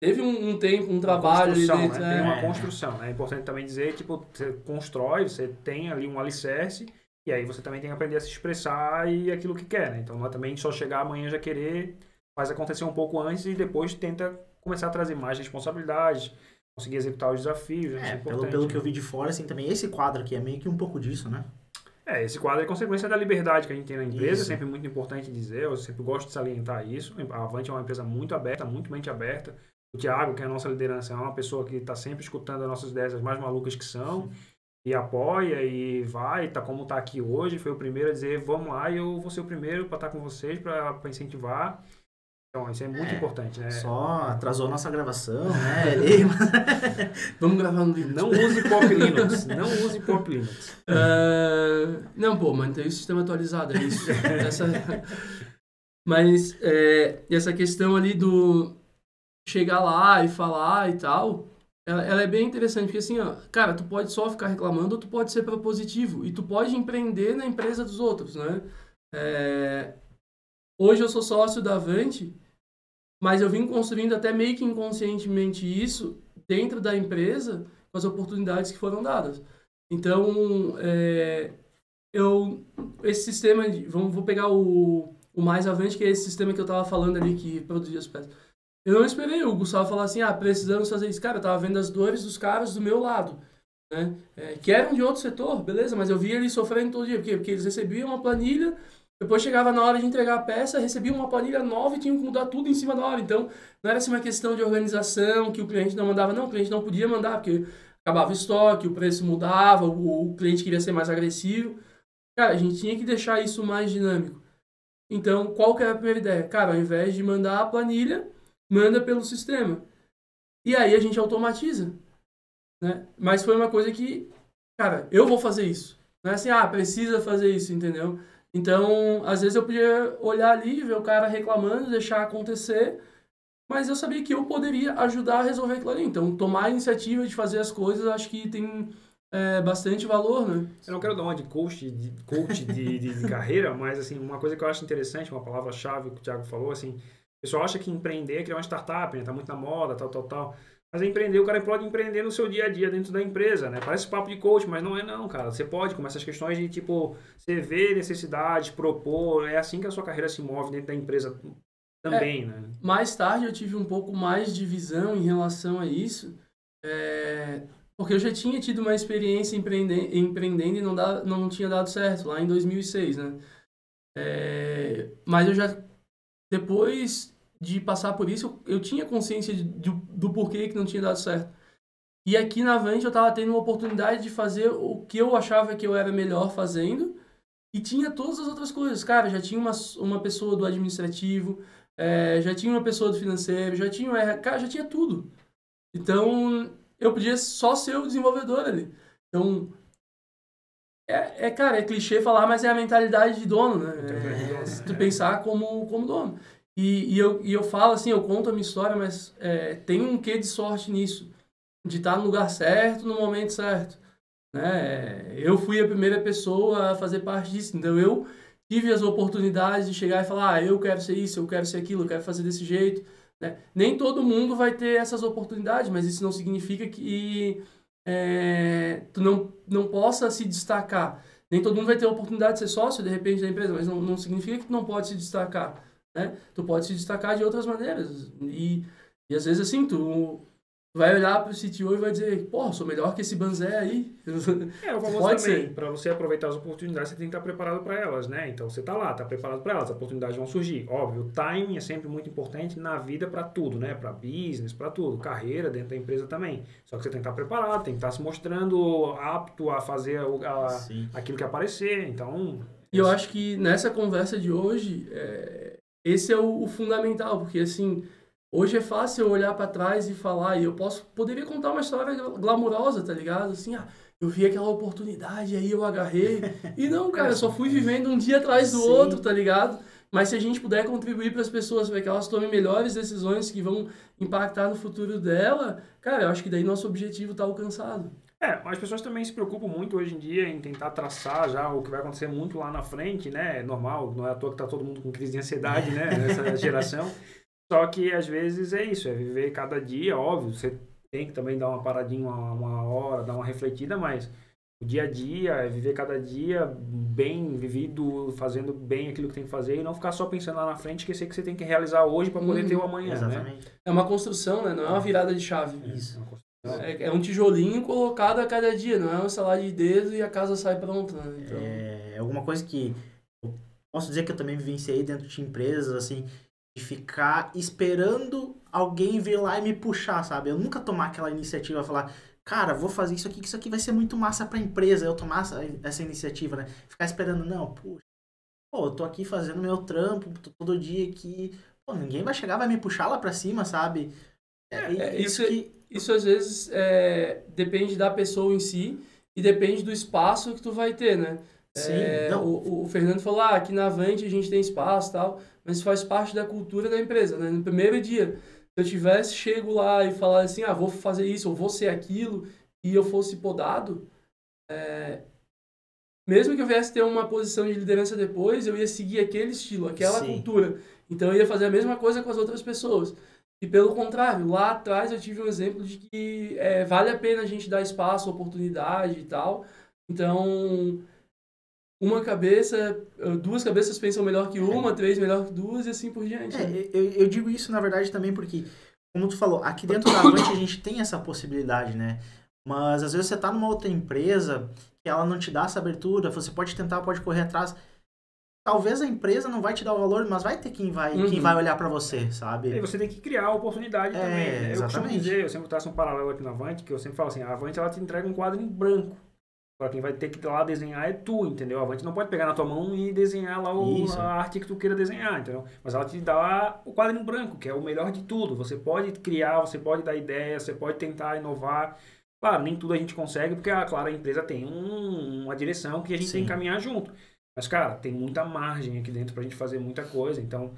teve um tempo, um trabalho ali dentro. Né? Tem uma construção, né? É importante também dizer, tipo, você constrói, você tem ali um alicerce, e aí você também tem que aprender a se expressar e aquilo que quer, né? Então não é também só chegar amanhã já querer, faz acontecer um pouco antes e depois tenta começar a trazer mais responsabilidades, conseguir executar os desafios. Isso é importante, pelo que eu vi de fora, assim, também esse quadro aqui é meio que um pouco disso, né? Esse quadro é consequência da liberdade que a gente tem na empresa, Isso. sempre muito importante dizer, eu sempre gosto de salientar isso. A Avante é uma empresa muito aberta, muito mente aberta. O Thiago, que é a nossa liderança, é uma pessoa que está sempre escutando as nossas ideias, as mais malucas que são, e apoia e vai, tá como está aqui hoje, foi o primeiro a dizer, vamos lá, e eu vou ser o primeiro para estar com vocês, para incentivar. Então, isso é muito importante, né? Só atrasou a nossa gravação, né? Vamos gravar no Linux. Não use Pop Linux. Não use Pop Linux. Não, pô, mantém o sistema atualizado, é isso. Mas essa questão ali do chegar lá e falar e tal, ela é bem interessante, porque assim, ó, cara, tu pode só ficar reclamando ou tu pode ser propositivo, e tu pode empreender na empresa dos outros, né? Hoje eu sou sócio da Avante, mas eu vim construindo até meio que inconscientemente isso dentro da empresa com as oportunidades que foram dadas. Então, esse sistema, vou pegar o mais avante, que é esse sistema que eu estava falando ali, que produzia as peças. Eu não esperei o Gustavo falar assim, precisamos fazer isso. Cara, eu estava vendo as dores dos caras do meu lado, né? Que eram de outro setor, beleza, mas eu via eles sofrendo todo dia. Por quê? Porque eles recebiam uma planilha, depois chegava na hora de entregar a peça, recebiam uma planilha nova e tinham que mudar tudo em cima da hora. Então, não era assim uma questão de organização, que o cliente não mandava. Não, o cliente não podia mandar, porque acabava o estoque, o preço mudava, o cliente queria ser mais agressivo. Cara, a gente tinha que deixar isso mais dinâmico. Então, qual que era a primeira ideia? Cara, ao invés de mandar a planilha, manda pelo sistema. E aí a gente automatiza, né? Mas foi uma coisa que, cara, eu vou fazer isso. Não é assim, precisa fazer isso, entendeu? Então, às vezes eu podia olhar ali, ver o cara reclamando, deixar acontecer, mas eu sabia que eu poderia ajudar a resolver aquilo ali. Então, tomar a iniciativa de fazer as coisas, acho que tem bastante valor, né? Eu não quero dar uma de coach de carreira, mas assim, uma coisa que eu acho interessante, uma palavra-chave que o Thiago falou, assim, o pessoal acha que empreender é criar uma startup, né? Tá muito na moda, tal. Mas empreender, o cara pode empreender no seu dia a dia dentro da empresa, né? Parece papo de coach, mas não é não, cara. Você pode começar as questões de, tipo, você vê necessidades, propor, é assim que a sua carreira se move dentro da empresa também, né? Mais tarde eu tive um pouco mais de visão em relação a isso. Porque eu já tinha tido uma experiência empreendendo e não tinha dado certo, lá em 2006, né? Mas eu já, depois de passar por isso, eu tinha consciência do porquê que não tinha dado certo. E aqui na Avante eu estava tendo uma oportunidade de fazer o que eu achava que eu era melhor fazendo, e tinha todas as outras coisas. Cara, já tinha uma pessoa do administrativo, já tinha uma pessoa do financeiro, já tinha cara, já tinha tudo. Então, eu podia só ser o desenvolvedor ali. Então, cara, é clichê falar, mas é a mentalidade de dono, né? Se tu pensar como dono. E eu falo assim, eu conto a minha história, mas tem um quê de sorte nisso. De estar no lugar certo, no momento certo. Né? Eu fui a primeira pessoa a fazer parte disso. Então, eu tive as oportunidades de chegar e falar, eu quero ser isso, eu quero ser aquilo, eu quero fazer desse jeito. Né? Nem todo mundo vai ter essas oportunidades, mas isso não significa que tu não possa se destacar. Nem todo mundo vai ter a oportunidade de ser sócio, de repente, da empresa, mas não significa que tu não pode se destacar. Né? Tu pode se destacar de outras maneiras. E às vezes, assim, tu vai olhar pro CTO e vai dizer, pô, sou melhor que esse Banzé aí. O famoso Pode também, ser. para você aproveitar as oportunidades, você tem que estar preparado para elas, né? Então você tá lá, tá preparado para elas, as oportunidades vão surgir. Óbvio, o timing é sempre muito importante na vida para tudo, né? Para business, para tudo, carreira dentro da empresa também. Só que você tem que estar preparado, tem que estar se mostrando apto a fazer aquilo que aparecer, então... E eu acho que nessa conversa de hoje, esse é o fundamental, porque assim... Hoje é fácil eu olhar para trás e falar, e poderia contar uma história glamurosa, tá ligado? Assim, eu vi aquela oportunidade, aí eu agarrei. E não, cara, eu só fui vivendo um dia atrás do outro, tá ligado? Mas se a gente puder contribuir para as pessoas para que elas tomem melhores decisões que vão impactar no futuro dela, cara, eu acho que daí nosso objetivo tá alcançado. As pessoas também se preocupam muito hoje em dia em tentar traçar já o que vai acontecer muito lá na frente, né? É normal, não é à toa que tá todo mundo com crise de ansiedade, né? Nessa geração. Só que às vezes é isso, é viver cada dia, óbvio, você tem que também dar uma paradinha, uma hora, dar uma refletida, mas o dia a dia é viver cada dia bem vivido, fazendo bem aquilo que tem que fazer e não ficar só pensando lá na frente, esquecer que você tem que realizar hoje para poder ter o amanhã, exatamente. né? É uma construção, né? Não é uma virada de chave. Isso. É um tijolinho colocado a cada dia, não é um salário de dedo e a casa sai pronta, né? Então... É alguma coisa que eu posso dizer que eu também vivenciei dentro de empresas, assim, de ficar esperando alguém vir lá e me puxar, sabe? Eu nunca tomar aquela iniciativa e falar, cara, vou fazer isso aqui, que isso aqui vai ser muito massa pra empresa, eu tomar essa iniciativa, né? Ficar esperando, não, puxa, eu tô aqui fazendo meu trampo, tô todo dia aqui, ninguém vai chegar, vai me puxar lá pra cima, sabe? Isso às vezes depende da pessoa em si e depende do espaço que tu vai ter, né? Sim, o Fernando falou, aqui na Avante a gente tem espaço e tal, mas isso faz parte da cultura da empresa, né? No primeiro dia, se eu chego lá e falar assim, vou fazer isso, ou vou ser aquilo, e eu fosse podado, mesmo que eu viesse ter uma posição de liderança depois, eu ia seguir aquele estilo, aquela cultura. Então eu ia fazer a mesma coisa com as outras pessoas. E pelo contrário, lá atrás eu tive um exemplo de que vale a pena a gente dar espaço, oportunidade e tal. Então... duas cabeças pensam melhor que uma, três melhor que duas e assim por diante. Eu digo isso, na verdade, também porque, como tu falou, aqui dentro da Avante a gente tem essa possibilidade, né? Mas às vezes você tá numa outra empresa que ela não te dá essa abertura, você pode tentar, pode correr atrás. Talvez a empresa não vai te dar o valor, mas vai ter quem vai olhar pra você, sabe? E você tem que criar a oportunidade também. Né? Eu costumo Exatamente. dizer, eu sempre traço um paralelo aqui na Avante, que eu sempre falo assim, a Avante ela te entrega um quadro em branco. Agora quem vai ter que ir lá desenhar é tu, entendeu? A Avante não pode pegar na tua mão e desenhar lá a arte que tu queira desenhar, entendeu? Mas ela te dá o quadro em branco, que é o melhor de tudo. Você pode criar, você pode dar ideia, você pode tentar inovar. Claro, nem tudo a gente consegue, porque, claro, a empresa tem uma direção que a gente tem que caminhar junto. Mas, cara, tem muita margem aqui dentro pra gente fazer muita coisa, então...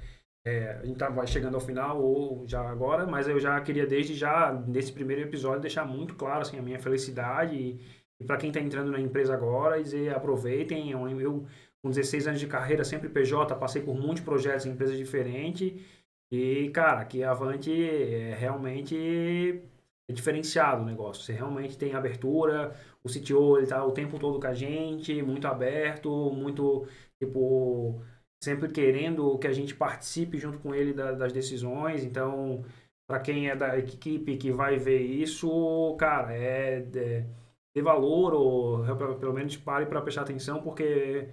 a gente vai chegando ao final, ou já agora, mas eu já queria desde já, nesse primeiro episódio, deixar muito claro, assim, a minha felicidade e para quem está entrando na empresa agora, dizer, aproveitem. Eu, com 16 anos de carreira, sempre PJ, passei por muitos projetos em empresas diferentes. E, cara, aqui a Avante realmente é diferenciado o negócio. Você realmente tem abertura, o CTO ele tá o tempo todo com a gente, muito aberto, muito, tipo, sempre querendo que a gente participe junto com ele das decisões. Então, para quem é da equipe que vai ver isso, cara, dê valor ou pelo menos pare para prestar atenção, porque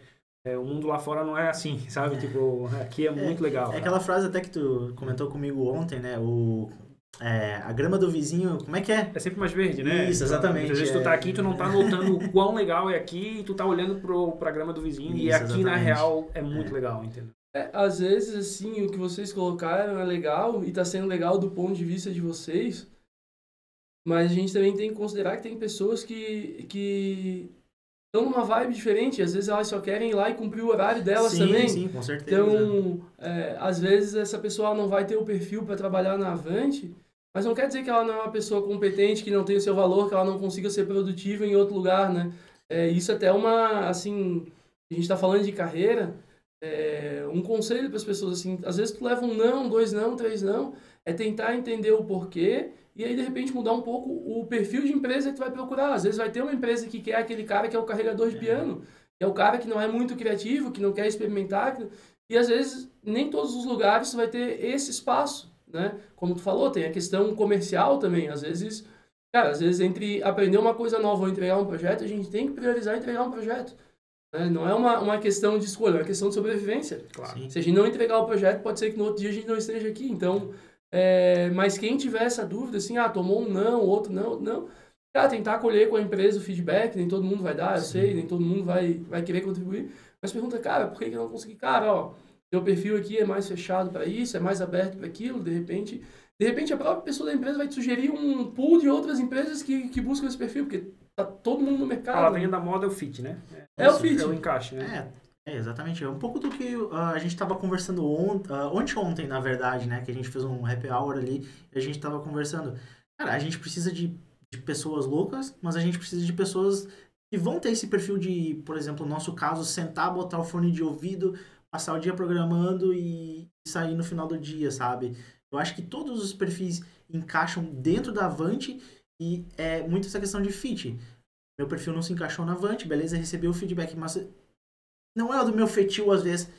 o mundo lá fora não é assim, sabe? Tipo, aqui é muito legal. É aquela frase até que tu comentou comigo ontem, né? A grama do vizinho, como é que é? É sempre mais verde, né? Isso, exatamente. Às vezes tu tá aqui e tu não tá notando o quão legal é aqui e tu tá olhando pra grama do vizinho. Isso, e aqui, exatamente. na real, é muito legal, entendeu? Às vezes, assim, o que vocês colocaram é legal e tá sendo legal do ponto de vista de vocês, mas a gente também tem que considerar que tem pessoas que estão numa vibe diferente. Às vezes elas só querem ir lá e cumprir o horário delas também. Sim, com certeza. Então, às vezes essa pessoa não vai ter o perfil para trabalhar na Avante, mas não quer dizer que ela não é uma pessoa competente, que não tem o seu valor, que ela não consiga ser produtiva em outro lugar, né? Isso até é uma, assim, a gente está falando de carreira, um conselho para as pessoas, assim, às vezes tu leva um não, 2 não, 3 não, é tentar entender o porquê e aí de repente mudar um pouco o perfil de empresa que tu vai procurar. Às vezes vai ter uma empresa que quer aquele cara que é o carregador de piano, que é o cara que não é muito criativo, que não quer experimentar, e às vezes nem todos os lugares tu vai ter esse espaço. Né? Como tu falou, tem a questão comercial também. Às vezes, cara, entre aprender uma coisa nova ou entregar um projeto, a gente tem que priorizar entregar um projeto. Né? Não é uma questão de escolha, é uma questão de sobrevivência. Claro. Se a gente não entregar o projeto, pode ser que no outro dia a gente não esteja aqui. Então, mas quem tiver essa dúvida, assim, tomou um não, outro não. Cara, tentar acolher com a empresa o feedback, nem todo mundo vai dar, eu sei, nem todo mundo vai querer contribuir. Mas pergunta, cara, por que eu não consegui? Cara, teu perfil aqui é mais fechado para isso, é mais aberto para aquilo, de repente a própria pessoa da empresa vai te sugerir um pool de outras empresas que buscam esse perfil, porque tá todo mundo no mercado. A palavrinha da moda é o fit, né? O fit. É o encaixe, né? Exatamente. É um pouco do que a gente estava conversando ontem, na verdade, né? Que a gente fez um happy hour ali e a gente estava conversando. Cara, a gente precisa de pessoas loucas, mas a gente precisa de pessoas que vão ter esse perfil de, por exemplo, no nosso caso, sentar, botar o fone de ouvido, passar o dia programando e sair no final do dia, sabe? Eu acho que todos os perfis encaixam dentro da Avante e é muito essa questão de fit. Meu perfil não se encaixou na Avante, beleza, recebeu o feedback, mas não é do meu feitio, às vezes,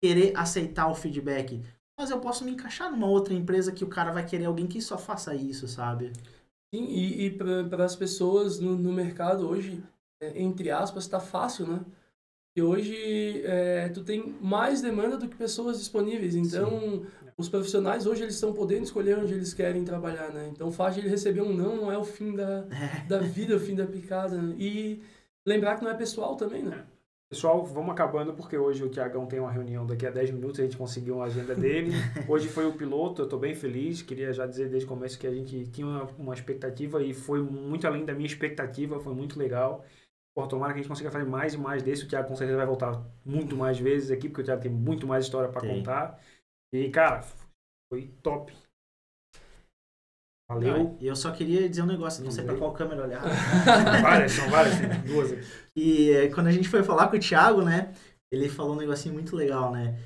querer aceitar o feedback. Mas eu posso me encaixar numa outra empresa que o cara vai querer alguém que só faça isso, sabe? Sim, e para as pessoas no mercado hoje, entre aspas, tá fácil, né? E hoje tu tem mais demanda do que pessoas disponíveis. Então, os profissionais hoje eles estão podendo escolher onde eles querem trabalhar, né? Então, o fato de ele receber um não é o fim da vida, o fim da picada. Né? E lembrar que não é pessoal também, né? Pessoal, vamos acabando porque hoje o Thiagão tem uma reunião daqui a 10 minutos, a gente conseguiu uma agenda dele. Hoje foi o piloto, eu estou bem feliz. Queria já dizer desde o começo que a gente tinha uma expectativa e foi muito além da minha expectativa, foi muito legal. Por tomara que a gente consiga fazer mais e mais desse. O Thiago com certeza vai voltar muito mais vezes aqui, porque o Thiago tem muito mais história para contar. E, cara, foi top. Valeu. E eu só queria dizer um negócio, não sei para qual câmera olhar. São várias, tem 2 aqui. E quando a gente foi falar com o Thiago, né, ele falou um negocinho muito legal, né?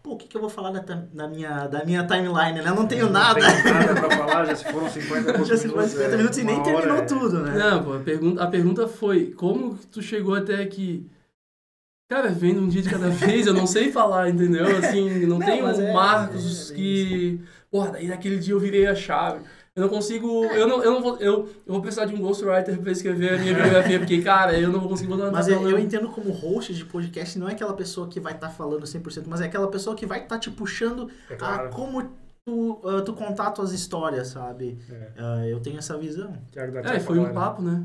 O que eu vou falar da minha timeline, né? Eu não tenho nada. Não tenho nada pra falar, já se foram 50 minutos. Já se foram 50 minutos e nem terminou tudo, né? Não, pô, a pergunta foi, como tu chegou até aqui? Cara, vendo um dia de cada vez, eu não sei falar, entendeu? Assim, não tenho marcos que... Porra, daí naquele dia eu virei a chave. Eu não consigo... Eu vou precisar de um ghostwriter pra escrever a minha biografia, porque, cara, eu não vou conseguir botar... Mas eu entendo como host de podcast, não é aquela pessoa que vai estar falando 100%, mas é aquela pessoa que vai estar te puxando a como tu contar tuas histórias, sabe? Eu tenho essa visão. Foi um papo, né?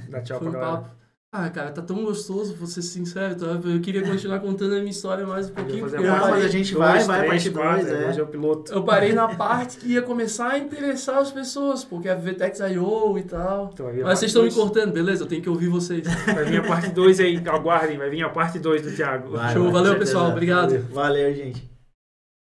Dá tchau foi pra um galera. papo. Ah, cara, tá tão gostoso, vou ser sincero, tá? Eu queria continuar contando a minha história mais um pouquinho. Mas a gente vai a parte 2, Hoje é o piloto. Eu parei na parte que ia começar a interessar as pessoas, porque a VTEX I.O. e tal. Então, mas vocês estão me cortando, beleza? Eu tenho que ouvir vocês. Vai vir a parte 2 aí, aguardem, vai vir a parte 2 do Thiago. Show, valeu pessoal, obrigado. Valeu, gente.